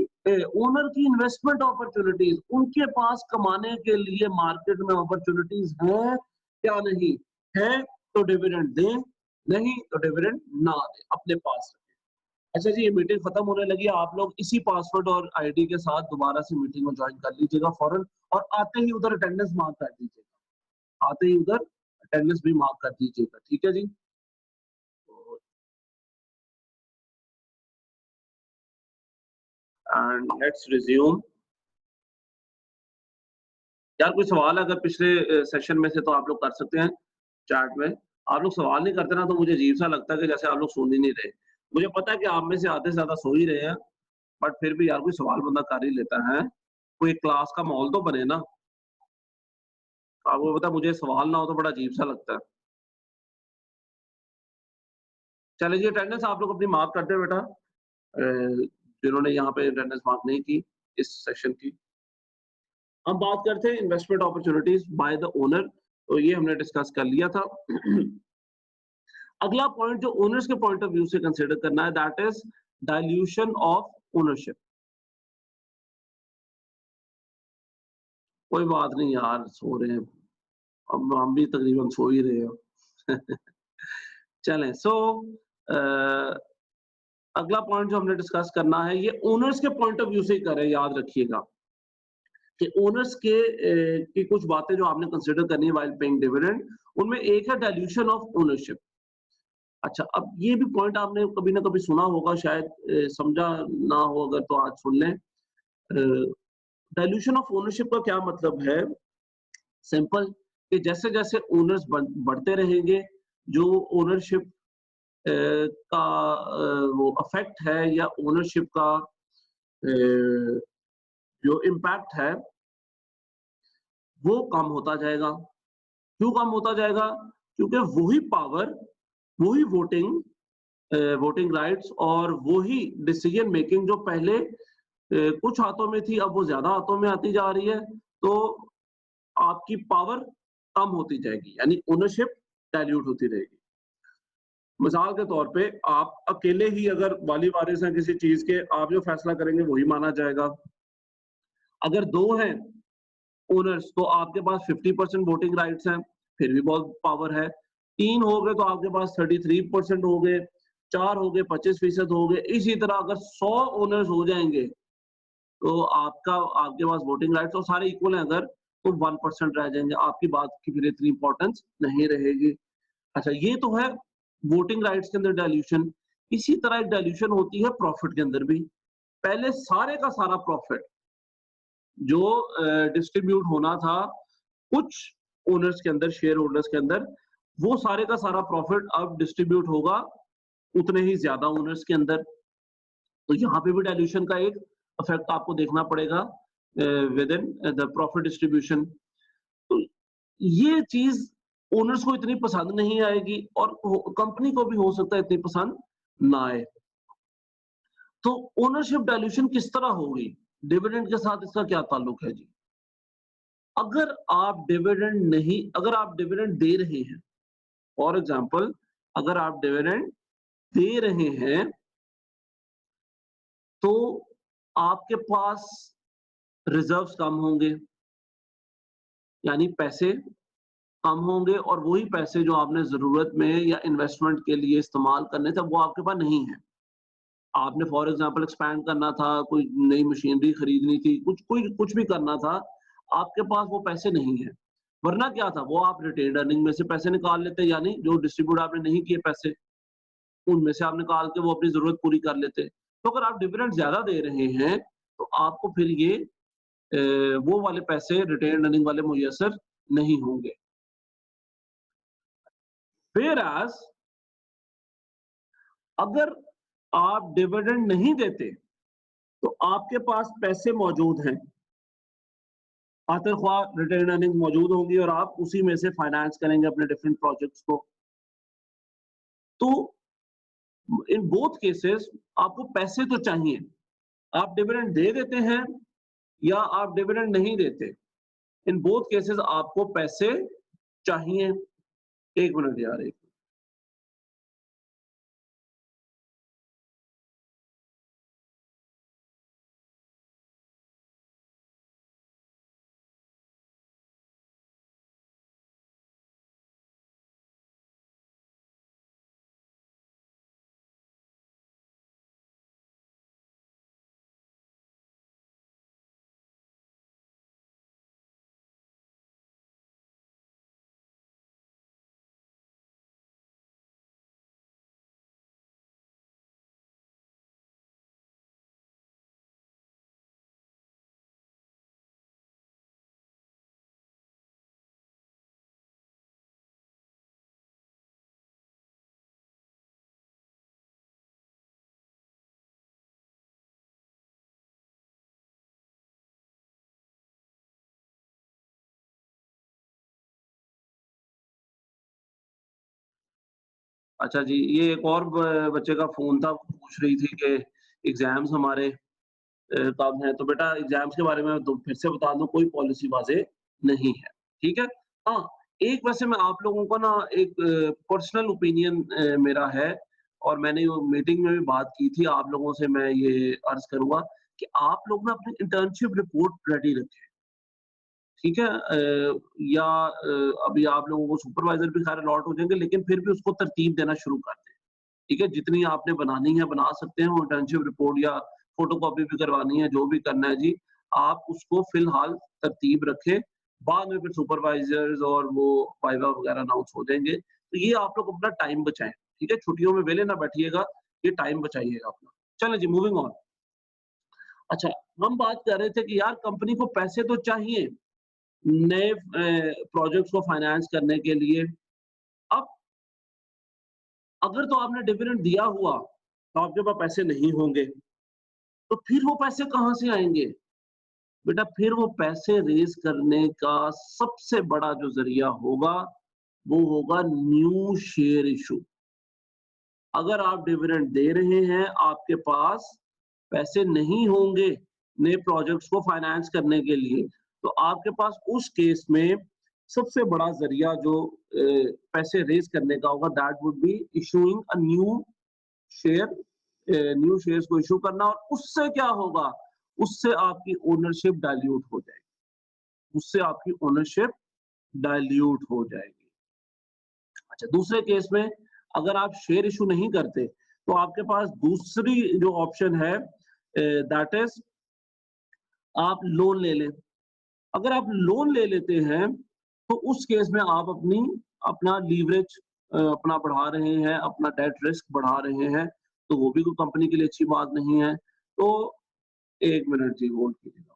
ओनर की इन्वेस्टमेंट अपॉर्चुनिटीज, उनके पास कमाने के लिए मार्केट में अपॉर्चुनिटीज हैं क्या नहीं है, तो डिविडेंड दें, नहीं तो डिविडेंड ना दें, अपने पास रखें। अच्छा जी, ये मीटिंग खत्म होने लगी है, आप लोग इसी पासवर्ड और आईडी के साथ दोबारा से मीटिंग में ज्वाइन कर लीजिएगा फौरन, और आते ही उधर अटेंडेंस मार्क कर दीजिएगा, आते ही उधर अटेंडेंस भी मार्क कर दीजिएगा। ठीक है जी। And let's resume. यार कोई सवाल है अगर पिछले सेशन में से तो आप लोग कर सकते हैं चैट में। आप लोग सवाल नहीं करते ना तो मुझे अजीब सा लगता है कि जैसे आप लोग सुन ही नहीं रहे। मुझे पता है कि आप में से आधे से ज्यादा सो ही रहे हैं, बट फिर भी यार कोई सवाल बंदा कर ही लेता है। कोई क्लास का माहौल तो बने ना। आपको पता है मुझे सवाल ना हो तो बड़ा अजीब सा लगता है। चलिए जी, अटेंडेंस आप लोग अपनी मार्क करते हैं बेटा, जिन्होंने यहाँ पे अटेंडेंस मार्क नहीं की इस सेशन की। हम बात करते हैं investment opportunities by the owner, तो ये हमने डिस्कस कर लिया था। अगला पॉइंट जो ओनर्स के पॉइंट ऑफ व्यू से कंसिडर करना है, that is dilution of ownership. कोई बात नहीं यार, सो रहे हैं, अब हम भी तकरीबन सो ही रहे हैं। चलें, सो अगला पॉइंट जो हमने डिस्कस करना है, ये ओनर्स के पॉइंट ऑफ व्यू से ही करें, याद रखिएगा कि ओनर्स के की कुछ बातें जो आपने कंसिडर करनी है व्हाइल पेइंग डिविडेंड, उनमें एक है डाइल्यूशन ऑफ ओनरशिप। अच्छा, अब ये भी पॉइंट आपने कभी ना कभी सुना होगा, शायद समझा ना हो अगर तो आज सुन लें। डाइल्यूशन ऑफ ओनरशिप का क्या मतलब है? सिंपल, कि जैसे-जैसे ओनर्स बढ़ते रहेंगे, जो ओनरशिप का वो इफेक्ट है या ओनरशिप का जो इम्पैक्ट है, वो कम होता जाएगा। क्यों कम होता जाएगा? क्योंकि वही पावर, वही वोटिंग राइट्स और वही डिसीजन मेकिंग जो पहले कुछ हाथों में थी, अब वो ज्यादा हाथों में आती जा रही है, तो आपकी पावर कम होती जाएगी, यानी ओनरशिप डाइल्यूट होती रहेगी। मिसाल के तौर पे आप अकेले ही अगर वाली वारिस हैं किसी चीज के, आप जो फैसला करेंगे वही माना जाएगा। अगर 2 हैं ओनर्स, तो आपके पास 50% वोटिंग राइट्स हैं, फिर भी बहुत पावर है। 3 हो गए तो आपके पास 33% हो गए, 4 हो गए 25% हो गए। इसी तरह अगर 100 ओनर्स हो जाएंगे, तो आपके पास वोटिंग राइट्स और सारे इक्वल हैं अगर, तो 1% रह जाएंगे, आपकी बात की फिर इतनी इंपॉर्टेंस नहीं रहेगी। अच्छा, ये तो है वोटिंग राइट्स के अंदर डाइल्यूशन। इसी तरह एक डाइल्यूशन होती है प्रॉफिट के अंदर भी। पहले सारे का सारा प्रॉफिट जो डिस्ट्रीब्यूट होना था कुछ ओनर्स के अंदर, शेयर होल्डर्स के अंदर, वो सारे का सारा प्रॉफिट अब डिस्ट्रीब्यूट होगा उतने ही ज्यादा ओनर्स के अंदर। तो यहाँ पे भी डाइल्यूशन का एक इफेक्ट आपको देखना पड़ेगा with in the profit distribution. तो ये चीज ओनर्स को इतनी पसंद नहीं आएगी और कंपनी को भी हो सकता है इतनी पसंद ना आए। तो ओनरशिप डाइल्यूशन किस तरह होगी? डिविडेंड के साथ इसका क्या ताल्लुक है जी? अगर आप डिविडेंड दे रहे हैं, फॉर एग्जांपल अगर आप डिविडेंड दे रहे हैं, तो आपके पास रिजर्व्स कम होंगे, यानी पैसे कम होंगे, और वही पैसे जो आपने जरूरत में या इन्वेस्टमेंट के लिए इस्तेमाल करने थे, वो आपके पास नहीं है। आपने फॉर एग्जांपल एक्सपैंड करना था, कोई नई मशीनरी खरीदनी थी, कुछ भी करना था, आपके पास वो पैसे नहीं है। वरना क्या था, वो आप रिटेन्ड अर्निंग में से पैसे निकाल लेते, यानी जो डिस्ट्रीब्यूट आपने नहीं किए पैसे, उनमें से आप निकाल के वो अपनी जरूरत पूरी कर लेते। तो अगर आप डिविडेंड ज्यादा दे रहे हैं, तो आपको फिर ये वो वाले पैसे रिटेन्ड अर्निंग वाले मुयस्सर नहीं होंगे। फिर अगर आप डिविडेंड नहीं देते, तो आपके पास पैसे मौजूद हैं, आखिर ख्वाह रिटेन अर्निंग मौजूद होंगी और आप उसी में से फाइनेंस करेंगे अपने डिफरेंट प्रोजेक्ट्स को। तो इन बोथ केसेस आपको पैसे तो चाहिए। आप डिविडेंड दे देते हैं या आप डिविडेंड नहीं देते, इन बोथ केसेस आपको पैसे चाहिए। 1 मिनट यार, एक अच्छा जी, ये एक और बच्चे का फोन था, पूछ रही थी कि एग्जाम्स हमारे कब हैं। तो बेटा एग्जाम्स के बारे में तो फिर से बता दूं, कोई पॉलिसी वाज़े नहीं है, ठीक है? हाँ, एक वैसे मैं आप लोगों को ना एक पर्सनल ओपिनियन मेरा है और मैंने वो मीटिंग में भी बात की थी, आप लोगों से मैं ये अर्ज़ करूँगा कि आप लोग ना अपनी इंटर्नशिप रिपोर्ट रेडी रखें, ठीक है? अभी आप लोगों को सुपरवाइज़र भी खैर अलॉट हो जाएँगे, लेकिन फिर भी उसको तरतीब देना शुरू कर दें, ठीक है? जितनी आपने बनानी है, बना सकते हैं वो इंटर्नशिप रिपोर्ट या फ़ोटोकॉपी भी करवानी है, जो भी करना है जी, आप उसको फ़िलहाल तरतीब रखें। बाद में फिर सुपरवाइज़र्स और वो वाइवा वगैरह अनाउंस हो जाएँगे। तो ये आप लोग अपना टाइम बचाएँ, ठीक है? छुट्टियों में वेले ना बैठिएगा, ये टाइम बचाइएगा अपना। चलें जी, मूविंग ऑन। अच्छा, हम बात कर रहे थे कि यार कंपनी को पैसे तो चाहिए, नए प्रोजेक्ट्स को फाइनेंस करने के लिए। अब अगर तो आपने डिविडेंड दिया हुआ, तो आपके पास पैसे नहीं होंगे, तो फिर वो पैसे कहाँ से आएँगे? बेटा फिर वो पैसे रेज़ करने का सबसे बड़ा जो ज़रिया होगा, वो होगा न्यू शेयर इश्यू। अगर आप डिविडेंड दे रहे हैं, आपके पास पैसे नहीं होंगे नए प्रोजेक्ट्स को फाइनेंस करने के लिए, तो आपके पास उस केस में सबसे बड़ा ज़रिया जो पैसे रेज़ करने का होगा that would be issuing a share new shares को इश्यू करना और उससे क्या होगा? उससे आपकी ओनरशिप डाइल्यूट हो जाएगी। उससे आपकी ओनरशिप डाइल्यूट हो जाएगी। अच्छा, दूसरे केस में अगर आप शेयर इश्यू नहीं करते, तो आपके पास दूसरी जो ऑप्शन है दैट इज़ आप लोन ले लें। अगर आप लोन ले लेते हैं, तो उस केस में आप अपना लीवरेज अपना बढ़ा रहे हैं, अपना डेट रिस्क बढ़ा रहे हैं, तो वो भी कोई कंपनी के लिए अच्छी बात नहीं है। तो 1 मिनट जी होल्ड कीजिएगा।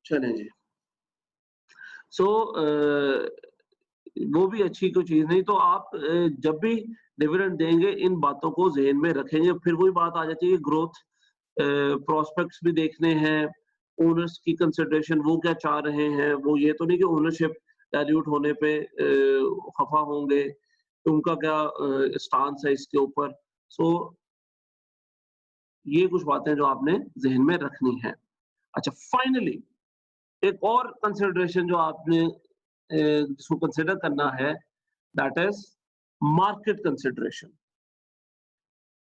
चलें जी। सो वो भी अच्छी कोई चीज़ नहीं, तो आप जब भी डिविडेंड देंगे, इन बातों को ज़हन में रखेंगे। फिर वही बात आ जाती है ग्रोथ प्रोस्पेक्ट्स भी देखने हैं, ओनर्स की कंसिडरेशन वो क्या चाह रहे हैं, वो ये तो नहीं कि ओनरशिप डाइल्यूट होने पे खफ़ा होंगे, तो उनका क्या स्टांस है इसके ऊपर। सो ये कुछ बातें जो आपने ज़हन में रखनी है। अच्छा, फाइनली एक और कंसिडरेशन जो आपने जिसको कंसिडर करना है that is market consideration.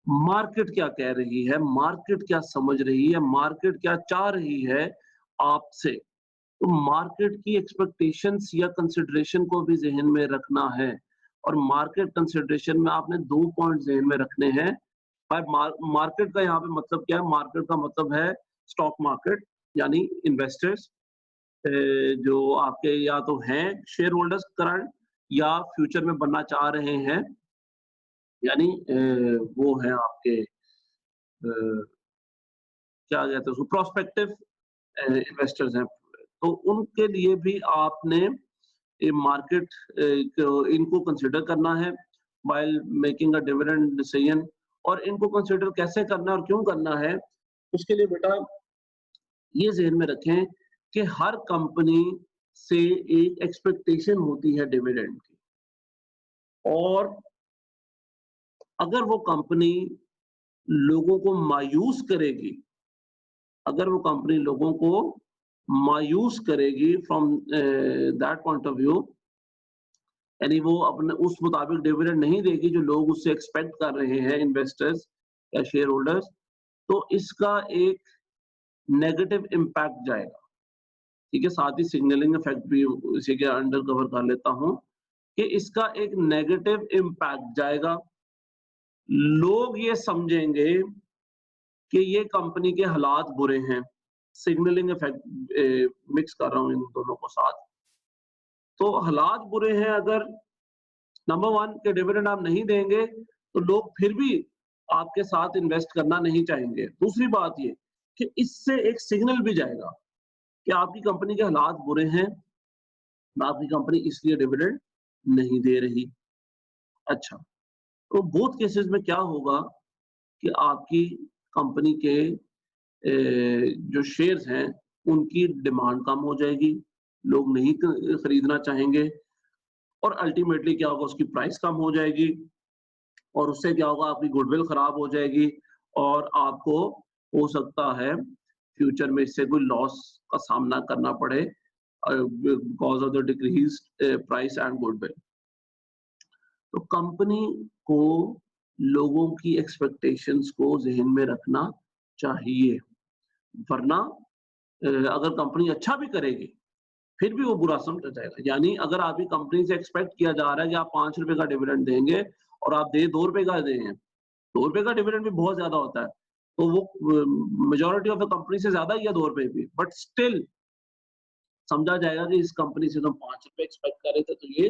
Market क्या कह रही है, मार्केट क्या समझ रही है, मार्केट क्या चाह रही है आपसे। तो मार्केट की एक्सपेक्टेशंस या कंसिडरेशन को भी ज़हन में रखना है और मार्केट कंसिडरेशन में आपने 2 पॉइंट ज़हन में रखने हैं। पर मार्केट का यहाँ पे मतलब क्या है? मार्केट का मतलब है स्टॉक मार्केट यानी इन्वेस्टर्स जो आपके या तो हैं शेयर होल्डर्स करंट या फ्यूचर में बनना चाह रहे हैं, यानी वो हैं आपके क्या कहते हैं उसको प्रोस्पेक्टिव इन्वेस्टर्स हैं। तो उनके लिए भी आपने ये मार्केट इनको कंसीडर करना है while making a dividend decision और इनको कंसीडर कैसे करना है और क्यों करना है, उसके लिए बेटा ये ज़हन में रखें कि हर कंपनी से एक एक्सपेक्टेशन होती है डिविडेंड की और अगर वो कंपनी लोगों को मायूस करेगी, अगर वो कंपनी लोगों को मायूस करेगी from that point of view यानी वो अपने उस मुताबिक डिविडेंड नहीं देगी जो लोग उससे एक्सपेक्ट कर रहे हैं इन्वेस्टर्स या शेयर होल्डर्स, तो इसका एक नेगेटिव इम्पैक्ट जाएगा। ठीक है, साथ ही सिग्नलिंग इफेक्ट भी इसी के अंडर कवर कर लेता हूँ कि इसका एक नेगेटिव इम्पैक्ट जाएगा। लोग ये समझेंगे कि ये कंपनी के हालात बुरे हैं। सिग्नलिंग इफेक्ट मिक्स कर रहा हूँ इन दोनों को साथ। तो हालात बुरे हैं, अगर नंबर 1 के डिविडेंड आप नहीं देंगे, तो लोग फिर भी आपके साथ इन्वेस्ट करना नहीं चाहेंगे। दूसरी बात ये कि इससे एक सिग्नल भी जाएगा कि आपकी कंपनी के हालात बुरे हैं, आपकी कंपनी इसलिए डिविडेंड नहीं दे रही। अच्छा, तो बोथ केसेस में क्या होगा कि आपकी कंपनी के जो शेयर्स हैं, उनकी डिमांड कम हो जाएगी, लोग नहीं खरीदना चाहेंगे और अल्टीमेटली क्या होगा, उसकी प्राइस कम हो जाएगी और उससे क्या होगा, आपकी गुडविल खराब हो जाएगी और आपको हो सकता है फ्यूचर में इससे कोई लॉस का सामना करना पड़े because of the decreased price and goodwill. तो कंपनी को लोगों की एक्सपेक्टेशंस को ज़हन में रखना चाहिए, वरना अगर कंपनी अच्छा भी करेगी, फिर भी वो बुरा समझा जाएगा। यानी अगर आपकी कंपनी से एक्सपेक्ट किया जा रहा है कि आप ₹5 का डिविडेंड देंगे और आप ₹2 का दे रहे हैं, ₹2 का डिविडेंड भी बहुत ज़्यादा होता है, तो वो मेजॉरिटी ऑफ द कंपनी से ज़्यादा ही है ₹2 भी, बट स्टिल समझा जाएगा कि इस कंपनी से तो हम ₹5 एक्सपेक्ट कर रहे थे, तो ये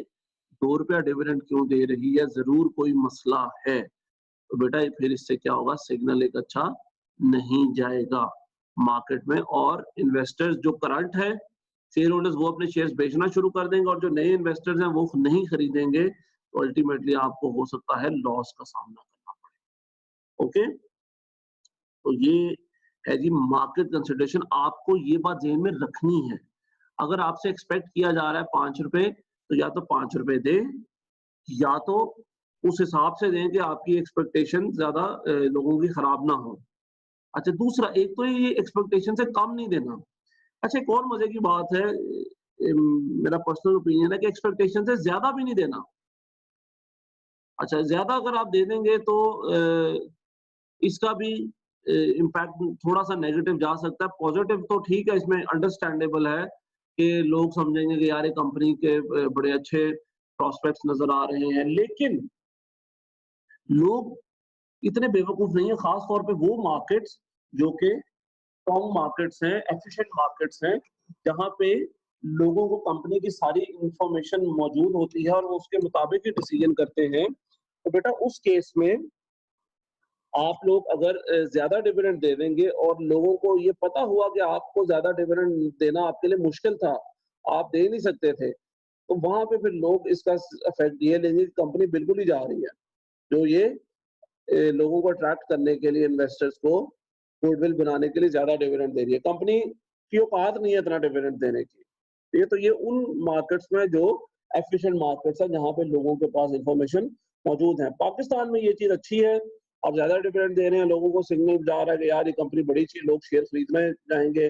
₹2 डिविडेंड क्यों दे रही है, ज़रूर कोई मसला है। तो बेटा फिर इससे क्या होगा, सिग्नल एक अच्छा नहीं जाएगा मार्केट में और इन्वेस्टर्स जो करंट है शेयर होल्डर्स वो अपने शेयर्स बेचना शुरू कर देंगे और जो नए इन्वेस्टर्स हैं वो नहीं खरीदेंगे, तो अल्टीमेटली आपको हो सकता है लॉस का सामना करना पड़े। ओके, तो ये है जी मार्केट कंसिडरेशन, आपको ये बात ज़हन में रखनी है। अगर आपसे एक्सपेक्ट किया जा रहा है ₹5, तो या तो ₹5 दें या तो उस हिसाब से दें कि आपकी एक्सपेक्टेशन ज़्यादा लोगों की खराब ना हो। अच्छा, दूसरा एक तो ये एक्सपेक्टेशन से कम नहीं देना। अच्छा, एक और मजे की बात है, मेरा पर्सनल ओपिनियन है कि एक्सपेक्टेशन से ज्यादा भी नहीं देना। अच्छा, ज्यादा अगर आप दे देंगे तो इसका भी इम्पैक्ट थोड़ा सा नेगेटिव जा सकता है। पॉजिटिव तो ठीक है, इसमें अंडरस्टैंडेबल है कि लोग समझेंगे कि यार ये कंपनी के बड़े अच्छे प्रॉस्पेक्ट्स नजर आ रहे हैं, लेकिन लोग इतने बेवकूफ नहीं है, खास तौर पे वो मार्केट्स जो कि स्ट्रॉन्ग मार्केट्स हैं, एफिशिएंट मार्केट्स हैं, जहाँ पे लोगों को कंपनी की सारी इंफॉर्मेशन मौजूद होती है और वो उसके मुताबिक ही डिसीजन करते हैं। तो बेटा उस केस में आप लोग अगर ज्यादा डिविडेंड दे देंगे और लोगों को ये पता हुआ कि आपको ज्यादा डिविडेंड देना आपके लिए मुश्किल था, आप दे नहीं सकते थे, तो वहां पे फिर लोग इसका इफेक्ट ये लेंगे कि कंपनी बिल्कुल ही जा रही है, जो ये लोगों को अट्रैक्ट करने के लिए, इन्वेस्टर्स को गुडविल बनाने के लिए ज्यादा डिविडेंड दे रही है। कंपनी की औकात नहीं है इतना डिविडेंड देने की। ये उन मार्केट्स में जो एफिशिएंट मार्केट्स है, जहाँ पे लोगों के पास इंफॉर्मेशन मौजूद है। पाकिस्तान में ये चीज अच्छी है, आप ज्यादा डिविडेंड दे रहे हैं, लोगों को सिग्नल जा रहा है कि यार ये कंपनी बड़ी चीज, लोग शेयर खरीदने जाएंगे,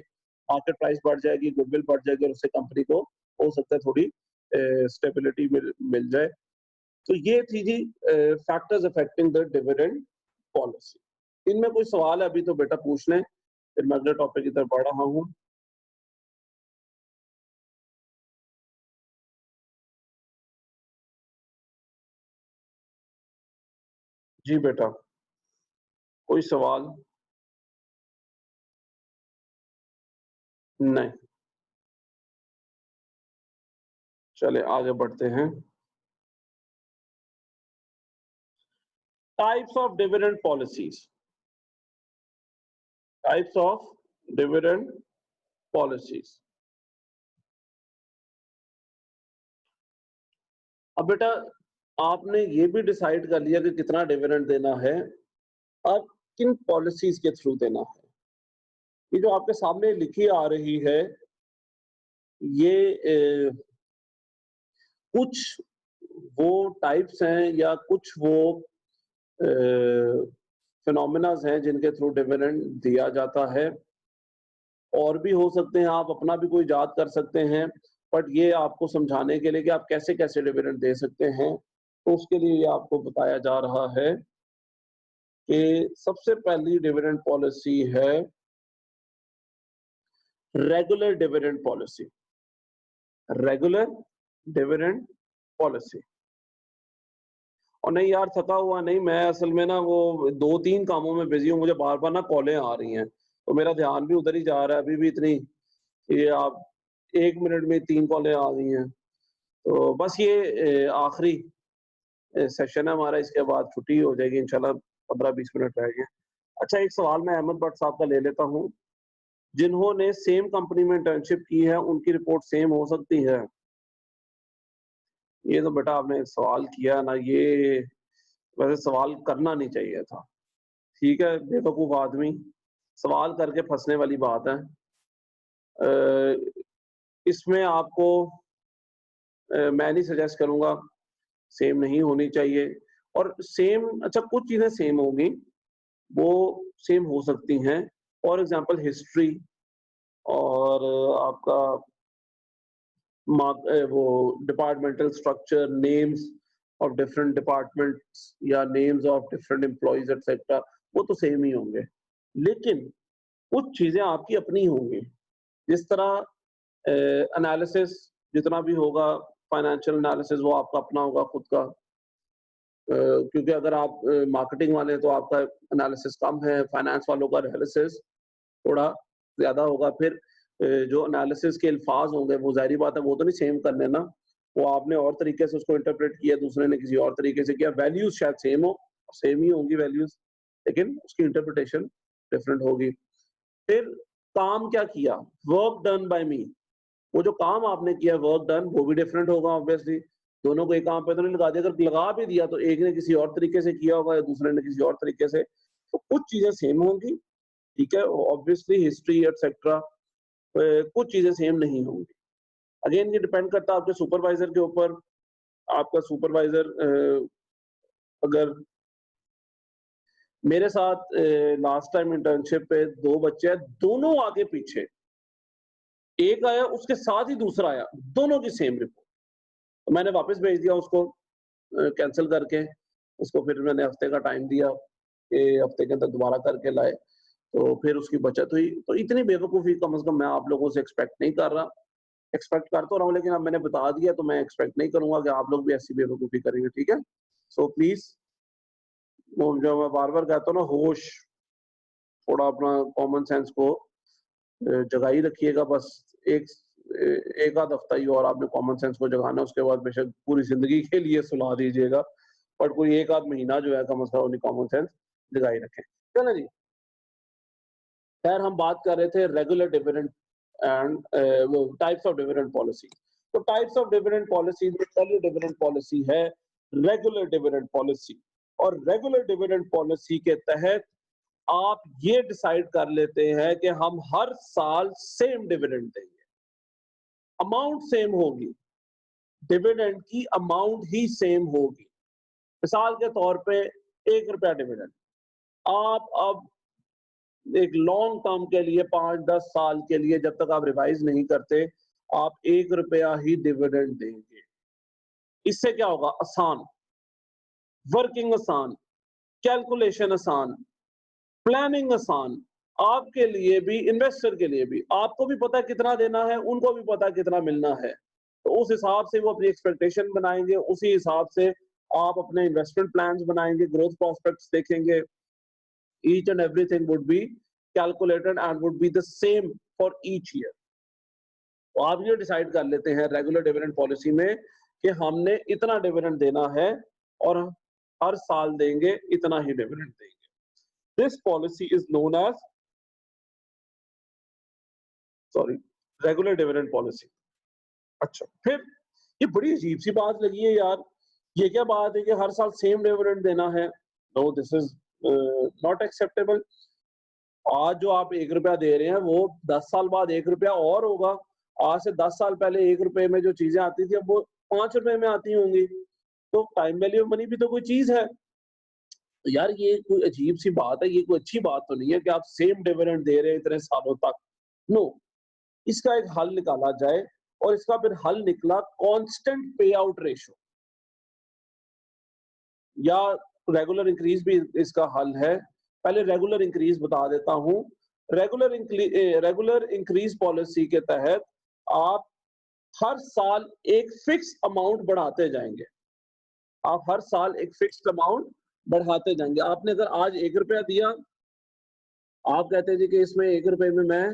मार्केट प्राइस बढ़ जाएगी, गुडविल बढ़ जाएगी और उससे कंपनी को हो सकता है थोड़ी स्टेबिलिटी मिल जाए। तो ये थी जी factors affecting the dividend policy. इनमें कोई सवाल है अभी तो बेटा पूछ लें, फिर मैं अगले टॉपिक की तरफ बढ़ रहा हूँ। जी बेटा, कोई सवाल? नहीं, चले आगे बढ़ते हैं। Types of dividend policies, types of dividend policies. अब बेटा आपने ये भी डिसाइड कर लिया कि कितना डिविडेंड देना है, अब किन पॉलिसीज के थ्रू देना है। ये जो आपके सामने लिखी आ रही है, ये कुछ वो टाइप्स हैं या कुछ वो फिनोमिनाज हैं जिनके थ्रू डिविडेंड दिया जाता है। और भी हो सकते हैं, आप अपना भी कोई इजाद कर सकते हैं, बट ये आपको समझाने के लिए कि आप कैसे कैसे डिविडेंड दे सकते हैं, तो उसके लिए ये आपको बताया जा रहा है कि सबसे पहली डिविडेंड पॉलिसी है regular dividend policy, regular dividend policy. और नहीं यार थका हुआ नहीं, मैं असल में ना वो 2-3 कामों में बिजी हूँ, मुझे बार-बार ना कॉलें आ रही हैं, तो मेरा ध्यान भी उधर ही जा रहा है। अभी भी इतनी ये आप 1 मिनट में 3 कॉलें आ गई हैं। तो बस ये आखिरी सेशन है हमारा, इसके बाद छुट्टी हो जाएगी इंशाल्लाह, 15-20 मिनट रह गए। अच्छा, एक सवाल मैं अहमद भट्ट साहब का ले लेता हूँ। जिन्होंने सेम कंपनी में इंटर्नशिप की है, उनकी रिपोर्ट सेम हो सकती है? ये तो बेटा आपने एक सवाल किया ना, ये वैसे सवाल करना नहीं चाहिए था। ठीक है, बेवकूफ़ आदमी, सवाल करके फँसने वाली बात है। इसमें आपको मैं नहीं सजेस्ट करूँगा, सेम नहीं होनी चाहिए। और सेम अच्छा कुछ चीज़ें सेम होंगी, वो सेम हो सकती हैं। फॉर एग्ज़ाम्पल हिस्ट्री और आपका वो departmental structure, names of different departments या names of different employees etcetera, वो तो सेम ही होंगे। लेकिन कुछ चीज़ें आपकी अपनी होंगी। जिस तरह एनालिसिस जितना भी होगा, फाइनेंशियल एनालिसिस वो आपका अपना होगा खुद का। क्योंकि अगर आप मार्केटिंग वाले हैं तो आपका एनालिसिस कम है, फाइनेंस वालों का एनालिसिस थोड़ा ज़्यादा होगा। फिर जो एनालिसिस के अल्फाज़ होंगे वो ज़ाहिर-सी बात है वो तो नहीं सेम करने ना, वो आपने और तरीके से उसको इंटरप्रेट किया, दूसरे ने किसी और तरीके से किया। वैल्यूज़ शायद सेम हो, सेम ही होंगी वैल्यूज़, लेकिन उसकी इंटरप्रिटेशन डिफरेंट होगी। फिर काम क्या किया, वर्क डन बाय मी, वो जो काम आपने किया वर्क डन वो भी डिफरेंट होगा ऑब्वियसली। दोनों को एक काम पे तो नहीं लगा दिया, अगर लगा भी दिया तो एक ने किसी और तरीके से किया होगा या दूसरे ने किसी और तरीके से। तो कुछ चीज़ें सेम होंगी, ठीक है? ऑब्वियसली हिस्ट्री एटसेट्रा कुछ चीज़ें सेम नहीं होंगी। अगेन ये डिपेंड करता है आपके सुपरवाइज़र के ऊपर। आपका सुपरवाइज़र अगर मेरे साथ लास्ट टाइम इंटर्नशिप पे 2 बच्चे हैं, दोनों आगे-पीछे। एक आया उसके साथ ही दूसरा आया, दोनों की सेम रिपोर्ट। तो मैंने वापस भेज दिया उसको कैंसल करके। उसको फिर मैंने हफ्ते का टाइम दिया कि हफ्ते के अंदर दोबारा करके लाए, तो फिर उसकी बचत हुई। तो इतनी बेवकूफ़ी कम से कम मैं आप लोगों से एक्सपेक्ट नहीं कर रहा। एक्सपेक्ट कर तो रहा हूँ, लेकिन अब मैंने बता दिया तो मैं एक्सपेक्ट नहीं करूँगा कि आप लोग भी ऐसी बेवकूफ़ी करेंगे, ठीक है? सो प्लीज़ वो जो मैं बार-बार कहता हूँ ना, होश, थोड़ा अपना कॉमन सेंस को जगा ही रखिएगा। बस एक एक आध हफ्ता ही और आपने कॉमन सेंस को जगाना है, उसके बाद बेशक पूरी ज़िंदगी के लिए सुला दीजिएगा। बट कोई 1 आध महीना जो है कम से कम अपनी कॉमन सेंस जगा ही रखें। चलें जी, खैर हम बात कर रहे थे रेगुलर डिविडेंड एंड वो टाइप्स ऑफ डिविडेंड पॉलिसी। तो टाइप्स ऑफ डिविडेंड पॉलिसी में पहली डिविडेंड पॉलिसी है रेगुलर डिविडेंड पॉलिसी। और रेगुलर डिविडेंड पॉलिसी के तहत आप ये डिसाइड कर लेते हैं कि हम हर साल सेम डिविडेंड देंगे, अमाउंट सेम होगी, डिविडेंड की अमाउंट ही सेम होगी। मिसाल के तौर पे 1 रुपया डिविडेंड, आप अब एक लॉन्ग टर्म के लिए 5-10 साल के लिए जब तक आप रिवाइज नहीं करते, आप 1 रुपया ही डिविडेंड देंगे। इससे क्या होगा, आसान, वर्किंग आसान, कैलकुलेशन आसान, प्लानिंग आसान, आपके लिए भी, इन्वेस्टर के लिए भी। आपको भी पता है कितना देना है, उनको भी पता है कितना मिलना है। तो उस हिसाब से वो अपनी एक्सपेक्टेशन बनाएँगे, उसी हिसाब से आप अपने इन्वेस्टमेंट प्लान्स बनाएँगे, ग्रोथ प्रोस्पेक्ट्स देखेंगे। Each and everything would be calculated and would be the same for each year. तो आप ये डिसाइड कर लेते हैं रेगुलर डिविडेंड पॉलिसी में कि हमने इतना डिविडेंड देना है और हर साल देंगे इतना ही डिविडेंड देंगे। This policy is known as regular dividend policy. अच्छा, फिर ये बड़ी अजीब सी बात लगी है यार, ये क्या बात है कि हर साल सेम डिविडेंड देना है? No, this is not acceptable. आज जो आप 1 रुपया दे रहे हैं वो 10 साल बाद 1 रुपया और होगा। आज से 10 साल पहले 1 रुपए में जो चीज़ें आती थी अब वो 5 रुपए में आती होंगी। तो टाइम वैल्यू ऑफ मनी भी तो कोई चीज़ है। तो यार ये कोई अजीब-सी बात है, ये कोई अच्छी बात तो नहीं है कि आप सेम डिविडेंड दे रहे हैं इतने सालों तक। नो, इसका एक हल निकाला जाए और इसका फिर हल निकला कांस्टेंट पे आउट रेशियो या रेगुलर इंक्रीज भी इसका हल है। पहले रेगुलर इंक्रीज बता देता हूँ। रेगुलर इंक्रीज पॉलिसी के तहत आप हर साल एक फिक्स अमाउंट बढ़ाते जाएंगे। आप हर साल एक फिक्स्ड अमाउंट बढ़ाते जाएंगे। आपने अगर आज 1 रुपया दिया, आप कहते जी कि इसमें 1 रुपए में मैं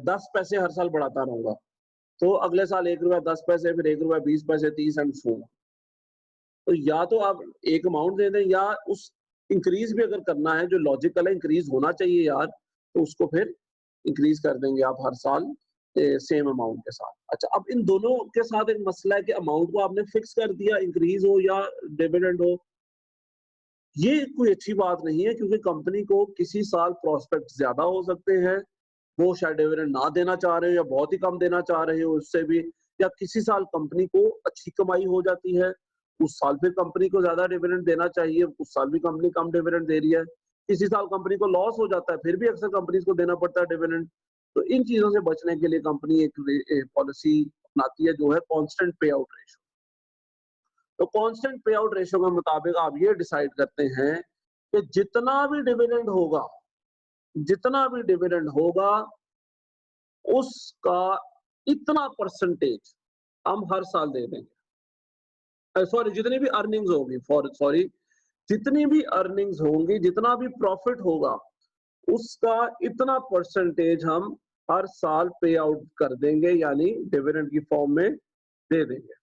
10 पैसे हर साल बढ़ाता रहूंगा, तो अगले साल 1 रुपया 10 पैसे, फिर 1 रुपया 20 पैसे, 30 एंड सो। तो या तो आप एक अमाउंट दे दें, या उस इंक्रीज भी अगर करना है, जो लॉजिकल है, इंक्रीज होना चाहिए यार, तो उसको फिर इंक्रीज कर देंगे आप हर साल सेम अमाउंट के साथ। अच्छा, अब इन दोनों के साथ एक मसला है कि अमाउंट को आपने फिक्स कर दिया, इंक्रीज हो या डिविडेंड हो। ये कोई अच्छी बात नहीं है, क्योंकि कंपनी को किसी साल प्रोस्पेक्ट ज्यादा हो सकते हैं, वो शायद डिविडेंड ना देना चाह रहे हो या बहुत ही कम देना चाह रहे हो उससे भी, या किसी साल कंपनी को अच्छी कमाई हो जाती है, उस साल फिर कंपनी को ज्यादा डिविडेंड देना चाहिए, उस साल भी कंपनी कम डिविडेंड दे रही है। किसी साल कंपनी को लॉस हो जाता है, फिर भी अक्सर कंपनीज को देना पड़ता है डिविडेंड। तो इन चीजों से बचने के लिए कंपनी एक पॉलिसी अपनाती है, जो है कांस्टेंट पे आउट रेशो। तो कांस्टेंट पे आउट रेशो के मुताबिक आप ये डिसाइड करते हैं कि जितना भी डिविडेंड होगा उसका इतना परसेंटेज हम हर साल दे देंगे। सॉरी, जितनी भी अर्निंग्स होगी, जितनी भी अर्निंग्स होंगी, जितना भी प्रॉफिट होगा, उसका इतना परसेंटेज हम हर साल पे आउट कर देंगे, यानी डिविडेंड की फॉर्म में दे देंगे।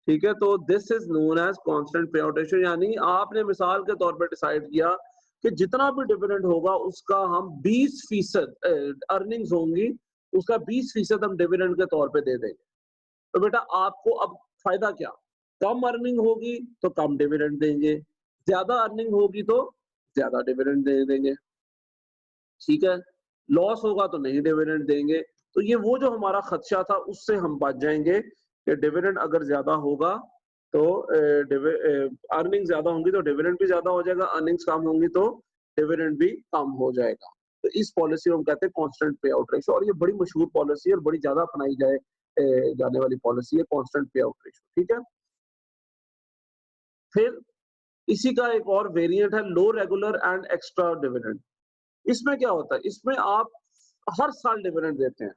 ठीक है, तो this is known as constant payout ratio. यानी आपने मिसाल के तौर पर डिसाइड किया कि जितना भी डिविडेंड होगा उसका हम 20% अर्निंग्स होंगी, उसका 20% हम डिविडेंड के तौर पे दे देंगे। तो बेटा आपको अब फायदा क्या? कम अर्निंग होगी तो कम डिविडेंड देंगे, ज्यादा अर्निंग होगी तो ज्यादा डिविडेंड दे देंगे। ठीक है, लॉस होगा तो नहीं डिविडेंड देंगे। तो ये वो जो हमारा खदशा था उससे हम बच जाएंगे कि डिविडेंड अगर ज्यादा होगा तो अर्निंग ज्यादा होंगी तो डिविडेंड भी ज्यादा हो जाएगा, अर्निंग्स कम होंगी तो डिविडेंड भी कम हो जाएगा। तो इस पॉलिसी को हम कहते हैं कांस्टेंट पे आउट रेशियो, और ये बड़ी मशहूर पॉलिसी है और बड़ी ज्यादा अपनाई जाने वाली पॉलिसी है कांस्टेंट पे आउट रेशियो। ठीक है, फिर इसी का एक और वेरिएंट है लो रेगुलर एंड एक्स्ट्रा डिविडेंड। इसमें क्या होता है, इसमें आप हर साल डिविडेंड देते हैं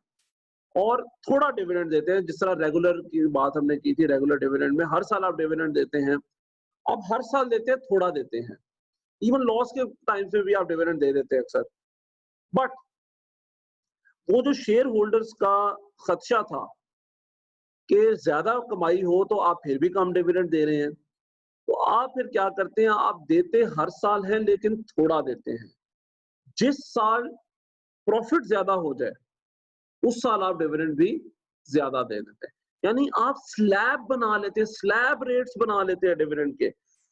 और थोड़ा डिविडेंड देते हैं। जिस तरह रेगुलर की बात हमने की थी, रेगुलर डिविडेंड में हर साल आप डिविडेंड देते हैं, अब हर साल देते हैं, थोड़ा देते हैं, इवन लॉस के टाइम पे भी आप डिविडेंड दे देते हैं अक्सर। बट वो जो शेयर होल्डर्स का खदशा था कि ज्यादा कमाई हो तो आप फिर भी कम डिविडेंड दे रहे हैं, तो आप फिर क्या करते हैं, आप देते हर साल हैं लेकिन थोड़ा देते हैं। जिस साल प्रॉफिट ज्यादा हो जाए उस साल आप डिविडेंड भी ज्यादा दे देते हैं। यानी आप स्लैब बना लेते हैं, स्लैब रेट्स बना लेते हैं डिविडेंड के।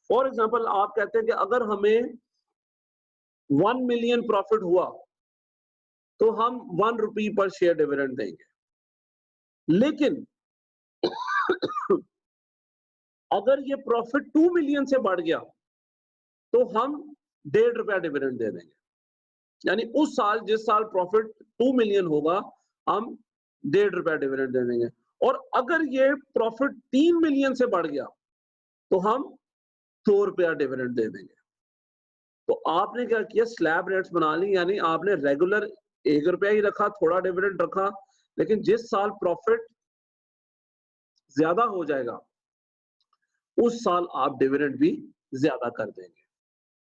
फॉर एग्जांपल आप कहते हैं कि अगर हमें 1 मिलियन प्रॉफिट हुआ तो हम 1 रुपी पर शेयर डिविडेंड देंगे, लेकिन अगर ये प्रॉफिट 2 मिलियन से बढ़ गया तो हम 1.5 रुपया डिविडेंड दे देंगे। यानी उस साल, जिस साल प्रॉफिट 2 मिलियन होगा, हम 1.5 रुपया डिविडेंड दे देंगे। और अगर ये प्रॉफिट 3 मिलियन से बढ़ गया तो हम 2 रुपया डिविडेंड दे देंगे। तो आपने क्या किया, स्लैब रेट्स बना ली, यानी आपने रेगुलर 1 रुपया ही रखा, थोड़ा डिविडेंड रखा, लेकिन जिस साल प्रॉफिट ज्यादा हो जाएगा उस साल आप डिविडेंड भी ज्यादा कर देंगे।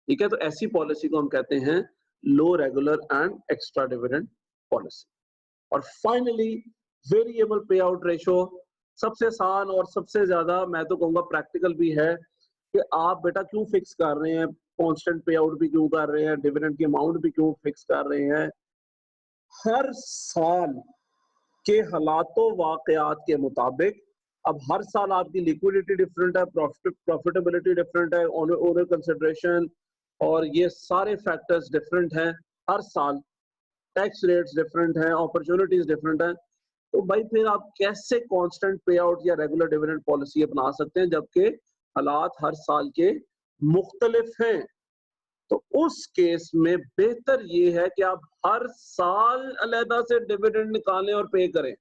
ठीक है, तो ऐसी पॉलिसी को हम कहते हैं low regular and extra dividend policy. और finally variable payout ratio, सबसे आसान और सबसे ज्यादा मैं तो कहूंगा प्रैक्टिकल भी है कि आप बेटा क्यों फिक्स कर रहे हैं, कांस्टेंट पे आउट भी क्यों कर रहे हैं, डिविडेंड की अमाउंट भी क्यों फिक्स कर रहे हैं। हर साल के हालातों वाकयात के मुताबिक, अब हर साल आपकी लिक्विडिटी डिफरेंट है, प्रॉफिटेबिलिटी डिफरेंट है, ओनर कंसिडरेशन और ये सारे फैक्टर्स डिफरेंट हैं हर साल, टैक्स रेट्स डिफरेंट हैं, अपॉर्चुनिटीज डिफरेंट हैं। तो भाई फिर आप कैसे कांस्टेंट पे आउट या रेगुलर डिविडेंड पॉलिसी अपना सकते हैं जबकि हालात हर साल के मुख्तलिफ हैं। तो उस केस में बेहतर ये है कि आप हर साल अलहदा से डिविडेंड निकालें और पे करें।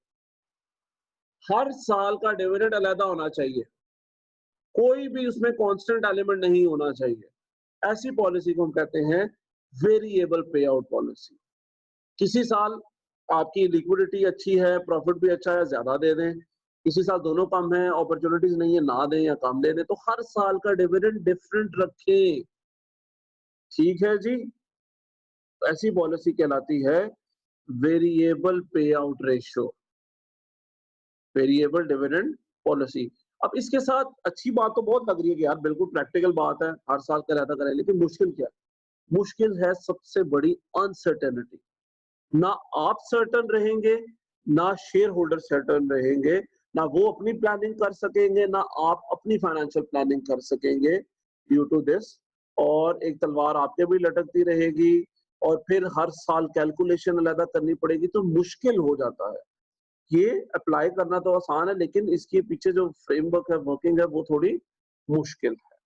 हर साल का डिविडेंड अलहदा होना चाहिए, कोई भी उसमें कांस्टेंट एलिमेंट नहीं होना चाहिए। ऐसी पॉलिसी को हम कहते हैं वेरिएबल पे आउट पॉलिसी, किसी साल आपकी लिक्विडिटी अच्छी है, प्रॉफिट भी अच्छा है, ज़्यादा दे दें, किसी साल दोनों कम है, अपॉर्चुनिटीज़ नहीं है, ना दें या कम दे दें, तो हर साल का डिविडेंड डिफरेंट रखें। ठीक है जी? ऐसी पॉलिसी कहलाती है variable payout ratio, variable dividend policy. अब इसके साथ अच्छी बात तो बहुत लग रही है कि यार बिल्कुल प्रैक्टिकल बात है, हर साल का रहता करें, लेकिन मुश्किल क्या है? मुश्किल है सबसे बड़ी अनसर्टेनिटी। ना आप सर्टेन रहेंगे, ना शेयर होल्डर सर्टेन रहेंगे, ना वो अपनी प्लानिंग कर सकेंगे, ना आप अपनी फाइनेंशियल प्लानिंग कर सकेंगे ड्यू टू दिस। और एक तलवार आपके भी लटकती रहेगी और फिर हर साल कैलकुलेशन अलग करनी पड़ेगी, तो मुश्किल हो जाता है। ये अप्लाई करना तो आसान है, लेकिन इसके पीछे जो फ्रेमवर्क है, वर्किंग है, वो थोड़ी मुश्किल है।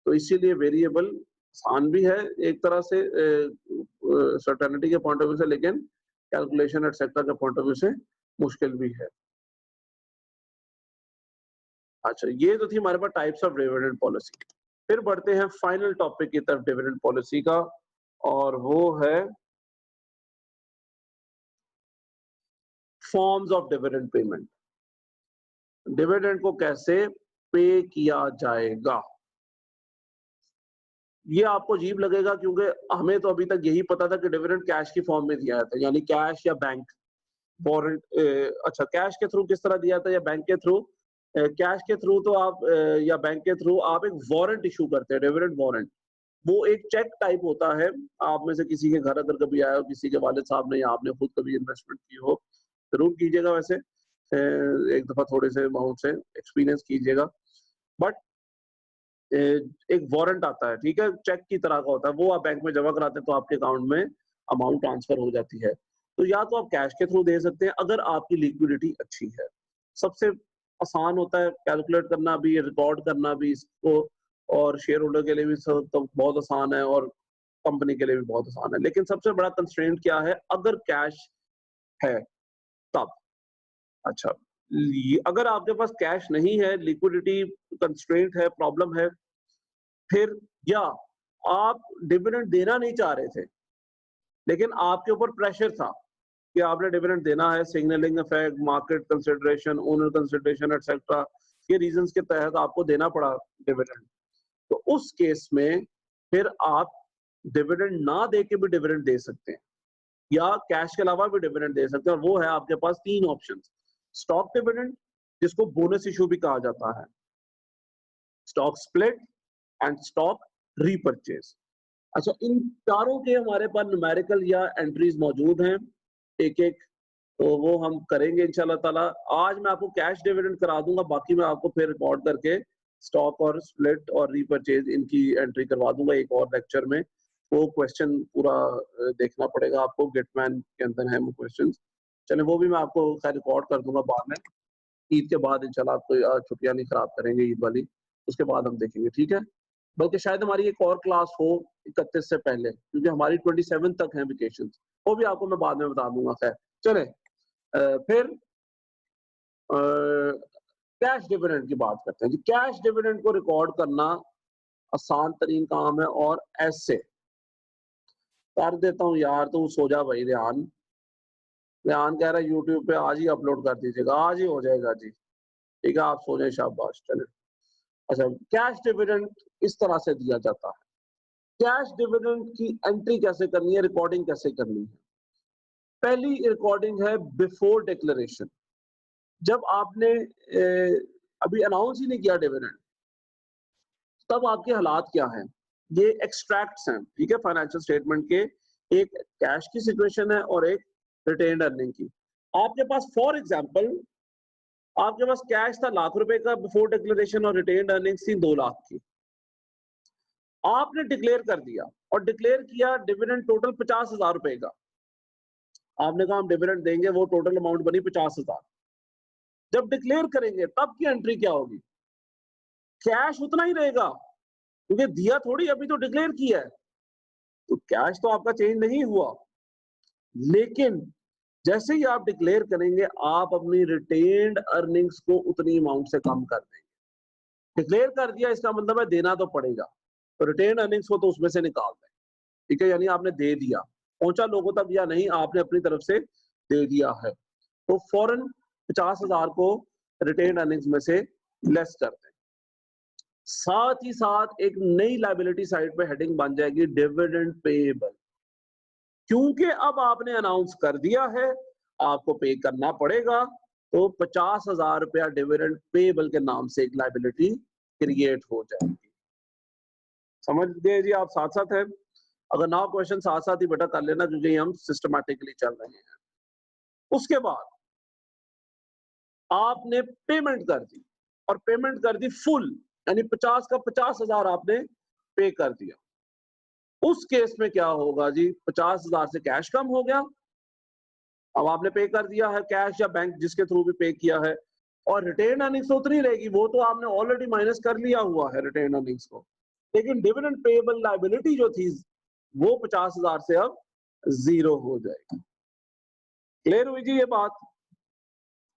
तो इसीलिए वेरिएबल आसान भी है एक तरह से सर्टेनिटी के पॉइंट ऑफ व्यू से, लेकिन कैलकुलेशन एटसेट्रा के पॉइंट ऑफ व्यू से मुश्किल भी है। अच्छा, ये तो थी हमारे पास टाइप्स ऑफ डिविडेंड पॉलिसी। फिर बढ़ते हैं फाइनल टॉपिक की तरफ डिविडेंड पॉलिसी का, और वो है forms of dividend payment. Dividend को कैसे पे किया जाएगा? ये आपको अजीब लगेगा, क्योंकि हमें तो अभी तक यही पता था कि डिविडेंड कैश की फॉर्म में दिया जाता है, यानी कैश या बैंक वारंट। अच्छा, कैश के थ्रू किस तरह दिया था या बैंक के थ्रू? कैश के थ्रू तो आप या बैंक के थ्रू आप एक वारंट इशू करते हैं, डिविडेंड वारंट। वो एक चेक टाइप होता है। आप में से किसी के घर अगर कभी आया हो, किसी के वालिद साहब ने या आपने खुद कभी इन्वेस्टमेंट की हो, जरूर कीजिएगा। वैसे एक दफा थोड़े से अमाउंट से एक्सपीरियंस कीजिएगा। बट एक वारंट आता है, ठीक है, चेक की तरह का होता है, वो आप बैंक में जमा कराते हैं तो आपके अकाउंट में अमाउंट ट्रांसफर हो जाती है। तो या तो आप कैश के थ्रू दे सकते हैं अगर आपकी लिक्विडिटी अच्छी है। सबसे आसान होता है कैलकुलेट करना भी, रिकॉर्ड करना भी इसको, और शेयर होल्डर के लिए भी तो बहुत आसान है, और कंपनी के लिए भी बहुत आसान है। लेकिन सबसे बड़ा कंस्ट्रेंट क्या है? अगर कैश है तब। अच्छा, अगर आपके पास कैश नहीं है, लिक्विडिटी कंस्ट्रेंट है, प्रॉब्लम है, फिर या आप डिविडेंड देना नहीं चाह रहे थे, लेकिन आपके ऊपर प्रेशर था कि आपने डिविडेंड देना है, signalling effect, market consideration, owner consideration etcetera, ये रीजंस के तहत आपको देना पड़ा डिविडेंड। तो उस केस में फिर आप डिविडेंड ना दे के भी डिविडेंड दे सकते हैं, या कैश के अलावा भी डिविडेंड दे सकते हैं, और वो है आपके पास 3 ऑप्शन। स्टॉक डिविडेंड, जिसको बोनस इशू भी कहा जाता है, stock split and stock repurchase. अच्छा, इन चारों के हमारे पास न्यूमेरिकल या एंट्रीज मौजूद हैं एक-एक, तो वो हम करेंगे इंशाल्लाह ताला। आज मैं आपको कैश डिविडेंड करा दूँगा, बाकी मैं आपको फिर रिकॉर्ड करके स्टॉक और स्प्लिट और रीपरचेज इनकी एंट्री करवा दूँगा एक और लेक्चर में। वो क्वेश्चन पूरा देखना पड़ेगा आपको, गिटमैन के अंदर है वो क्वेश्चंस। चलिए, वो भी मैं आपको खैर रिकॉर्ड कर दूँगा बाद में। ईद के बाद इंशाल्लाह आपको छुट्टियाँ नहीं खराब करेंगे ईद वाली, उसके बाद हम देखेंगे, ठीक है? बल्कि शायद हमारी एक और क्लास हो 31 से पहले, क्योंकि हमारी 27 तक है वेकेशंस, वो भी आपको मैं बाद में बता दूँगा। खैर, चलें फिर कैश डिविडेंड की बात करते हैं जी। कैश डिविडेंड को रिकॉर्ड करना आसान तरीन काम है, और ऐसे कर देता हूँ यार, तू सो जा भाई रेहान। रेहान कह रहा है यूट्यूब पे आज ही अपलोड कर दीजिएगा, आज ही हो जाएगा जी। ठीक है, आप सो जाएँ, शाबाश। चलें। अच्छा, कैश डिविडेंड इस तरह से दिया जाता है। कैश डिविडेंड की एंट्री कैसे करनी है, रिकॉर्डिंग कैसे करनी है? पहली रिकॉर्डिंग है बिफोर डिक्लेरेशन। जब आपने अभी अनाउंस ही नहीं किया डिविडेंड, तब आपके हालात क्या हैं? ये एक्सट्रैक्ट्स हैं, ठीक है, फाइनेंशियल स्टेटमेंट के। एक कैश की सिचुएशन है और एक रिटेन्ड अर्निंग की। आपके पास फॉर एग्जांपल आपके पास कैश था ₹1,00,000 का बिफोर डिक्लेरेशन, और रिटेन्ड अर्निंग्स थी 2 लाख की। आपने डिक्लेयर कर दिया और डिक्लेयर किया डिविडेंड टोटल ₹50,000 का। आपने कहा हम डिविडेंड देंगे, वो टोटल अमाउंट बनी 50,000। जब डिक्लेयर करेंगे तब की एंट्री क्या होगी? कैश उतना ही रहेगा, क्योंकि दिया थोड़ी, अभी तो डिक्लेयर किया है, तो कैश तो आपका चेंज नहीं हुआ। लेकिन जैसे ही आप डिक्लेयर करेंगे, आप अपनी रिटेन्ड अर्निंग्स को उतनी अमाउंट से कम कर देंगे। डिक्लेयर कर दिया, इसका मतलब है देना तो पड़ेगा, तो रिटेन्ड अर्निंग्स को तो उसमें से निकाल दें। ठीक है, यानी आपने दे दिया, पहुंचा लोगों तक या नहीं, आपने अपनी तरफ से दे दिया है, तो फौरन 50,000 को रिटेन अर्निंग्स में से लेस कर दें। साथ ही साथ एक नई लायबिलिटी साइड पे हेडिंग बन जाएगी डिविडेंड पेएबल, क्योंकि अब आपने अनाउंस कर दिया है आपको पे करना पड़ेगा, तो 50,000 रुपया डिविडेंड पेएबल के नाम से एक लायबिलिटी क्रिएट हो जाएगी। समझ गए जी आप साथ साथ है? अगर ना क्वेश्चन साथ साथ ही बेटा कर लेना, क्योंकि हम सिस्टमैटिकली चल रहे हैं। उसके बाद आपने पेमेंट कर दी, और पेमेंट कर दी फुल, यानी 50 का 50,000 आपने पे कर दिया। उस केस में क्या होगा जी, 50,000 से कैश कम हो गया, अब आपने पे कर दिया है कैश या बैंक जिसके थ्रू भी पे किया है, और रिटेन अर्निंग्स तो उतनी रहेगी, वो तो आपने ऑलरेडी माइनस कर लिया हुआ है रिटेन अर्निंग्स को, लेकिन डिविडेंड पेएबल लायबिलिटी जो थी वो 50,000 से अब 0 हो जाएगी। क्लियर हुई जी ये बात?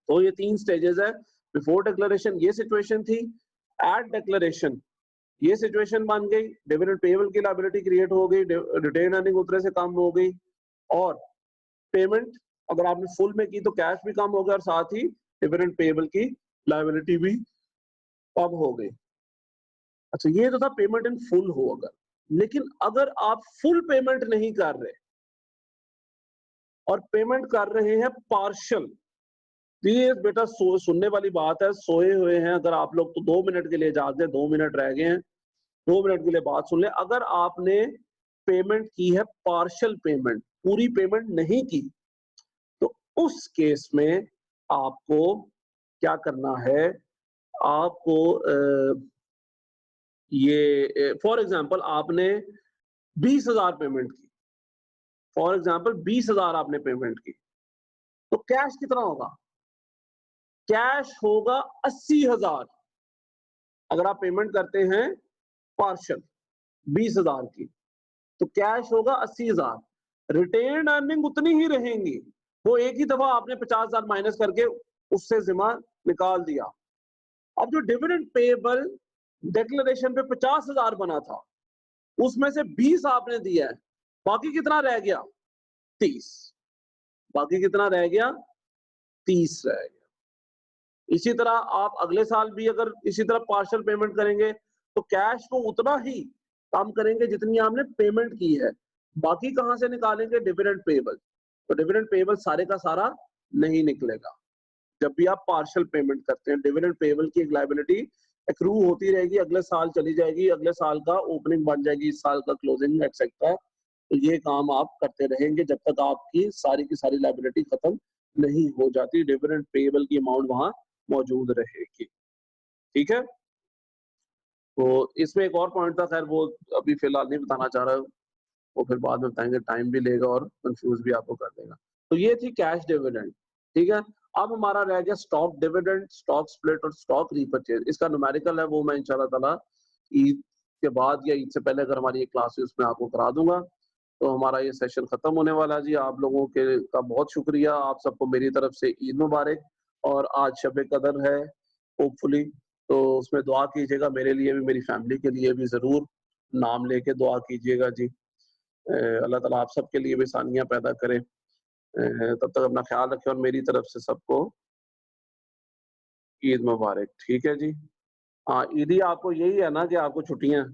तो ये 3 स्टेजेस है। बिफोर डिक्लेरेशन ये सिचुएशन थी, एट डिक्लेरेशन ये सिचुएशन बन गई, डिविडेंड पेएबल की लायबिलिटी क्रिएट हो गई, रिटेन अर्निंग उतरे से कम हो गई, और पेमेंट अगर आपने फुल में की तो कैश भी कम हो गया, और साथ ही डिविडेंड पेएबल की लायबिलिटी भी कम हो गई। अच्छा, ये तो था पेमेंट इन फुल हो अगर, लेकिन अगर आप फुल पेमेंट नहीं कर रहे और पेमेंट कर रहे हैं पार्शियल, ये बेटा सुनने वाली बात है, सोए हुए हैं अगर आप लोग तो 2 मिनट के लिए जाग गए, 2 मिनट रह गए हैं, 2 मिनट के लिए बात सुन ले। अगर आपने पेमेंट की है पार्शियल पेमेंट, पूरी पेमेंट नहीं की, तो उस केस में आपको क्या करना है, आपको ये फॉर एग्जांपल आपने 20,000 पेमेंट की, फॉर एग्जांपल 20,000 आपने पेमेंट की, तो कैश कितना होगा? कैश होगा 80,000 अगर आप पेमेंट करते हैं पार्शियल 20,000 की, तो कैश होगा 80,000। रिटेन अर्निंग उतनी ही रहेंगी, वो एक ही दफा आपने 50,000 माइनस करके उससे जिम्मा निकाल दिया। अब जो डिविडेंड पेएबल डिक्लेरेशन पे 50,000 बना था, उसमें से 20 आपने दिया है, बाकी कितना रह गया? 30। बाकी कितना रह गया? 30 रह गया। इसी तरह आप अगले साल भी अगर इसी तरह पार्शियल पेमेंट करेंगे, तो कैश को उतना ही कम करेंगे जितनी आपने पेमेंट की है। बाकी कहां से निकालेंगे? Dividend payable. तो डिविडेंड पेएबल सारे का सारा नहीं निकलेगा। जब भी आप पार्शियल पेमेंट करते हैं, डिविडेंड पेएबल की एक लायबिलिटी एक्रू होती रहेगी, अगले साल चली जाएगी, अगले साल का ओपनिंग बन जाएगी, इस साल का क्लोजिंग एटसेट्रा। तो ये काम आप करते रहेंगे जब तक आपकी सारी की सारी लायबिलिटी खत्म नहीं हो जाती, डिविडेंड पेएबल की अमाउंट वहां मौजूद रहेगी। ठीक है, तो इसमें एक और पॉइंट था, खैर वो अभी फिलहाल नहीं बताना चाह रहा, वो फिर बाद में बताएंगे, टाइम भी लेगा और कंफ्यूज भी आपको कर देगा। तो ये थी कैश डिविडेंड। ठीक है, अब हमारा रह गया स्टॉक डिविडेंड, स्टॉक स्प्लिट और स्टॉक रीपरचेज। इसका न्यूमेरिकल है, वो मैं इंशाल्लाह ताला ईद के बाद या ईद से पहले अगर हमारी ये क्लास है उसमें आपको करा दूंगा। तो हमारा ये सेशन खत्म होने वाला जी। आप लोगों के का बहुत शुक्रिया, आप सबको मेरी तरफ से ईद मुबारक। और आज शब कदर है होपफुली, तो उसमें दुआ कीजिएगा मेरे लिए भी, मेरी फैमिली के लिए भी, जरूर नाम लेके दुआ कीजिएगा जी। अल्लाह ताला आप सबके लिए भी आसानियां पैदा करे। तब तक अपना ख्याल रखें, और मेरी तरफ से सबको ईद मुबारक। ठीक है जी। हाँ, ईदी आपको यही है ना कि आपको छुट्टियां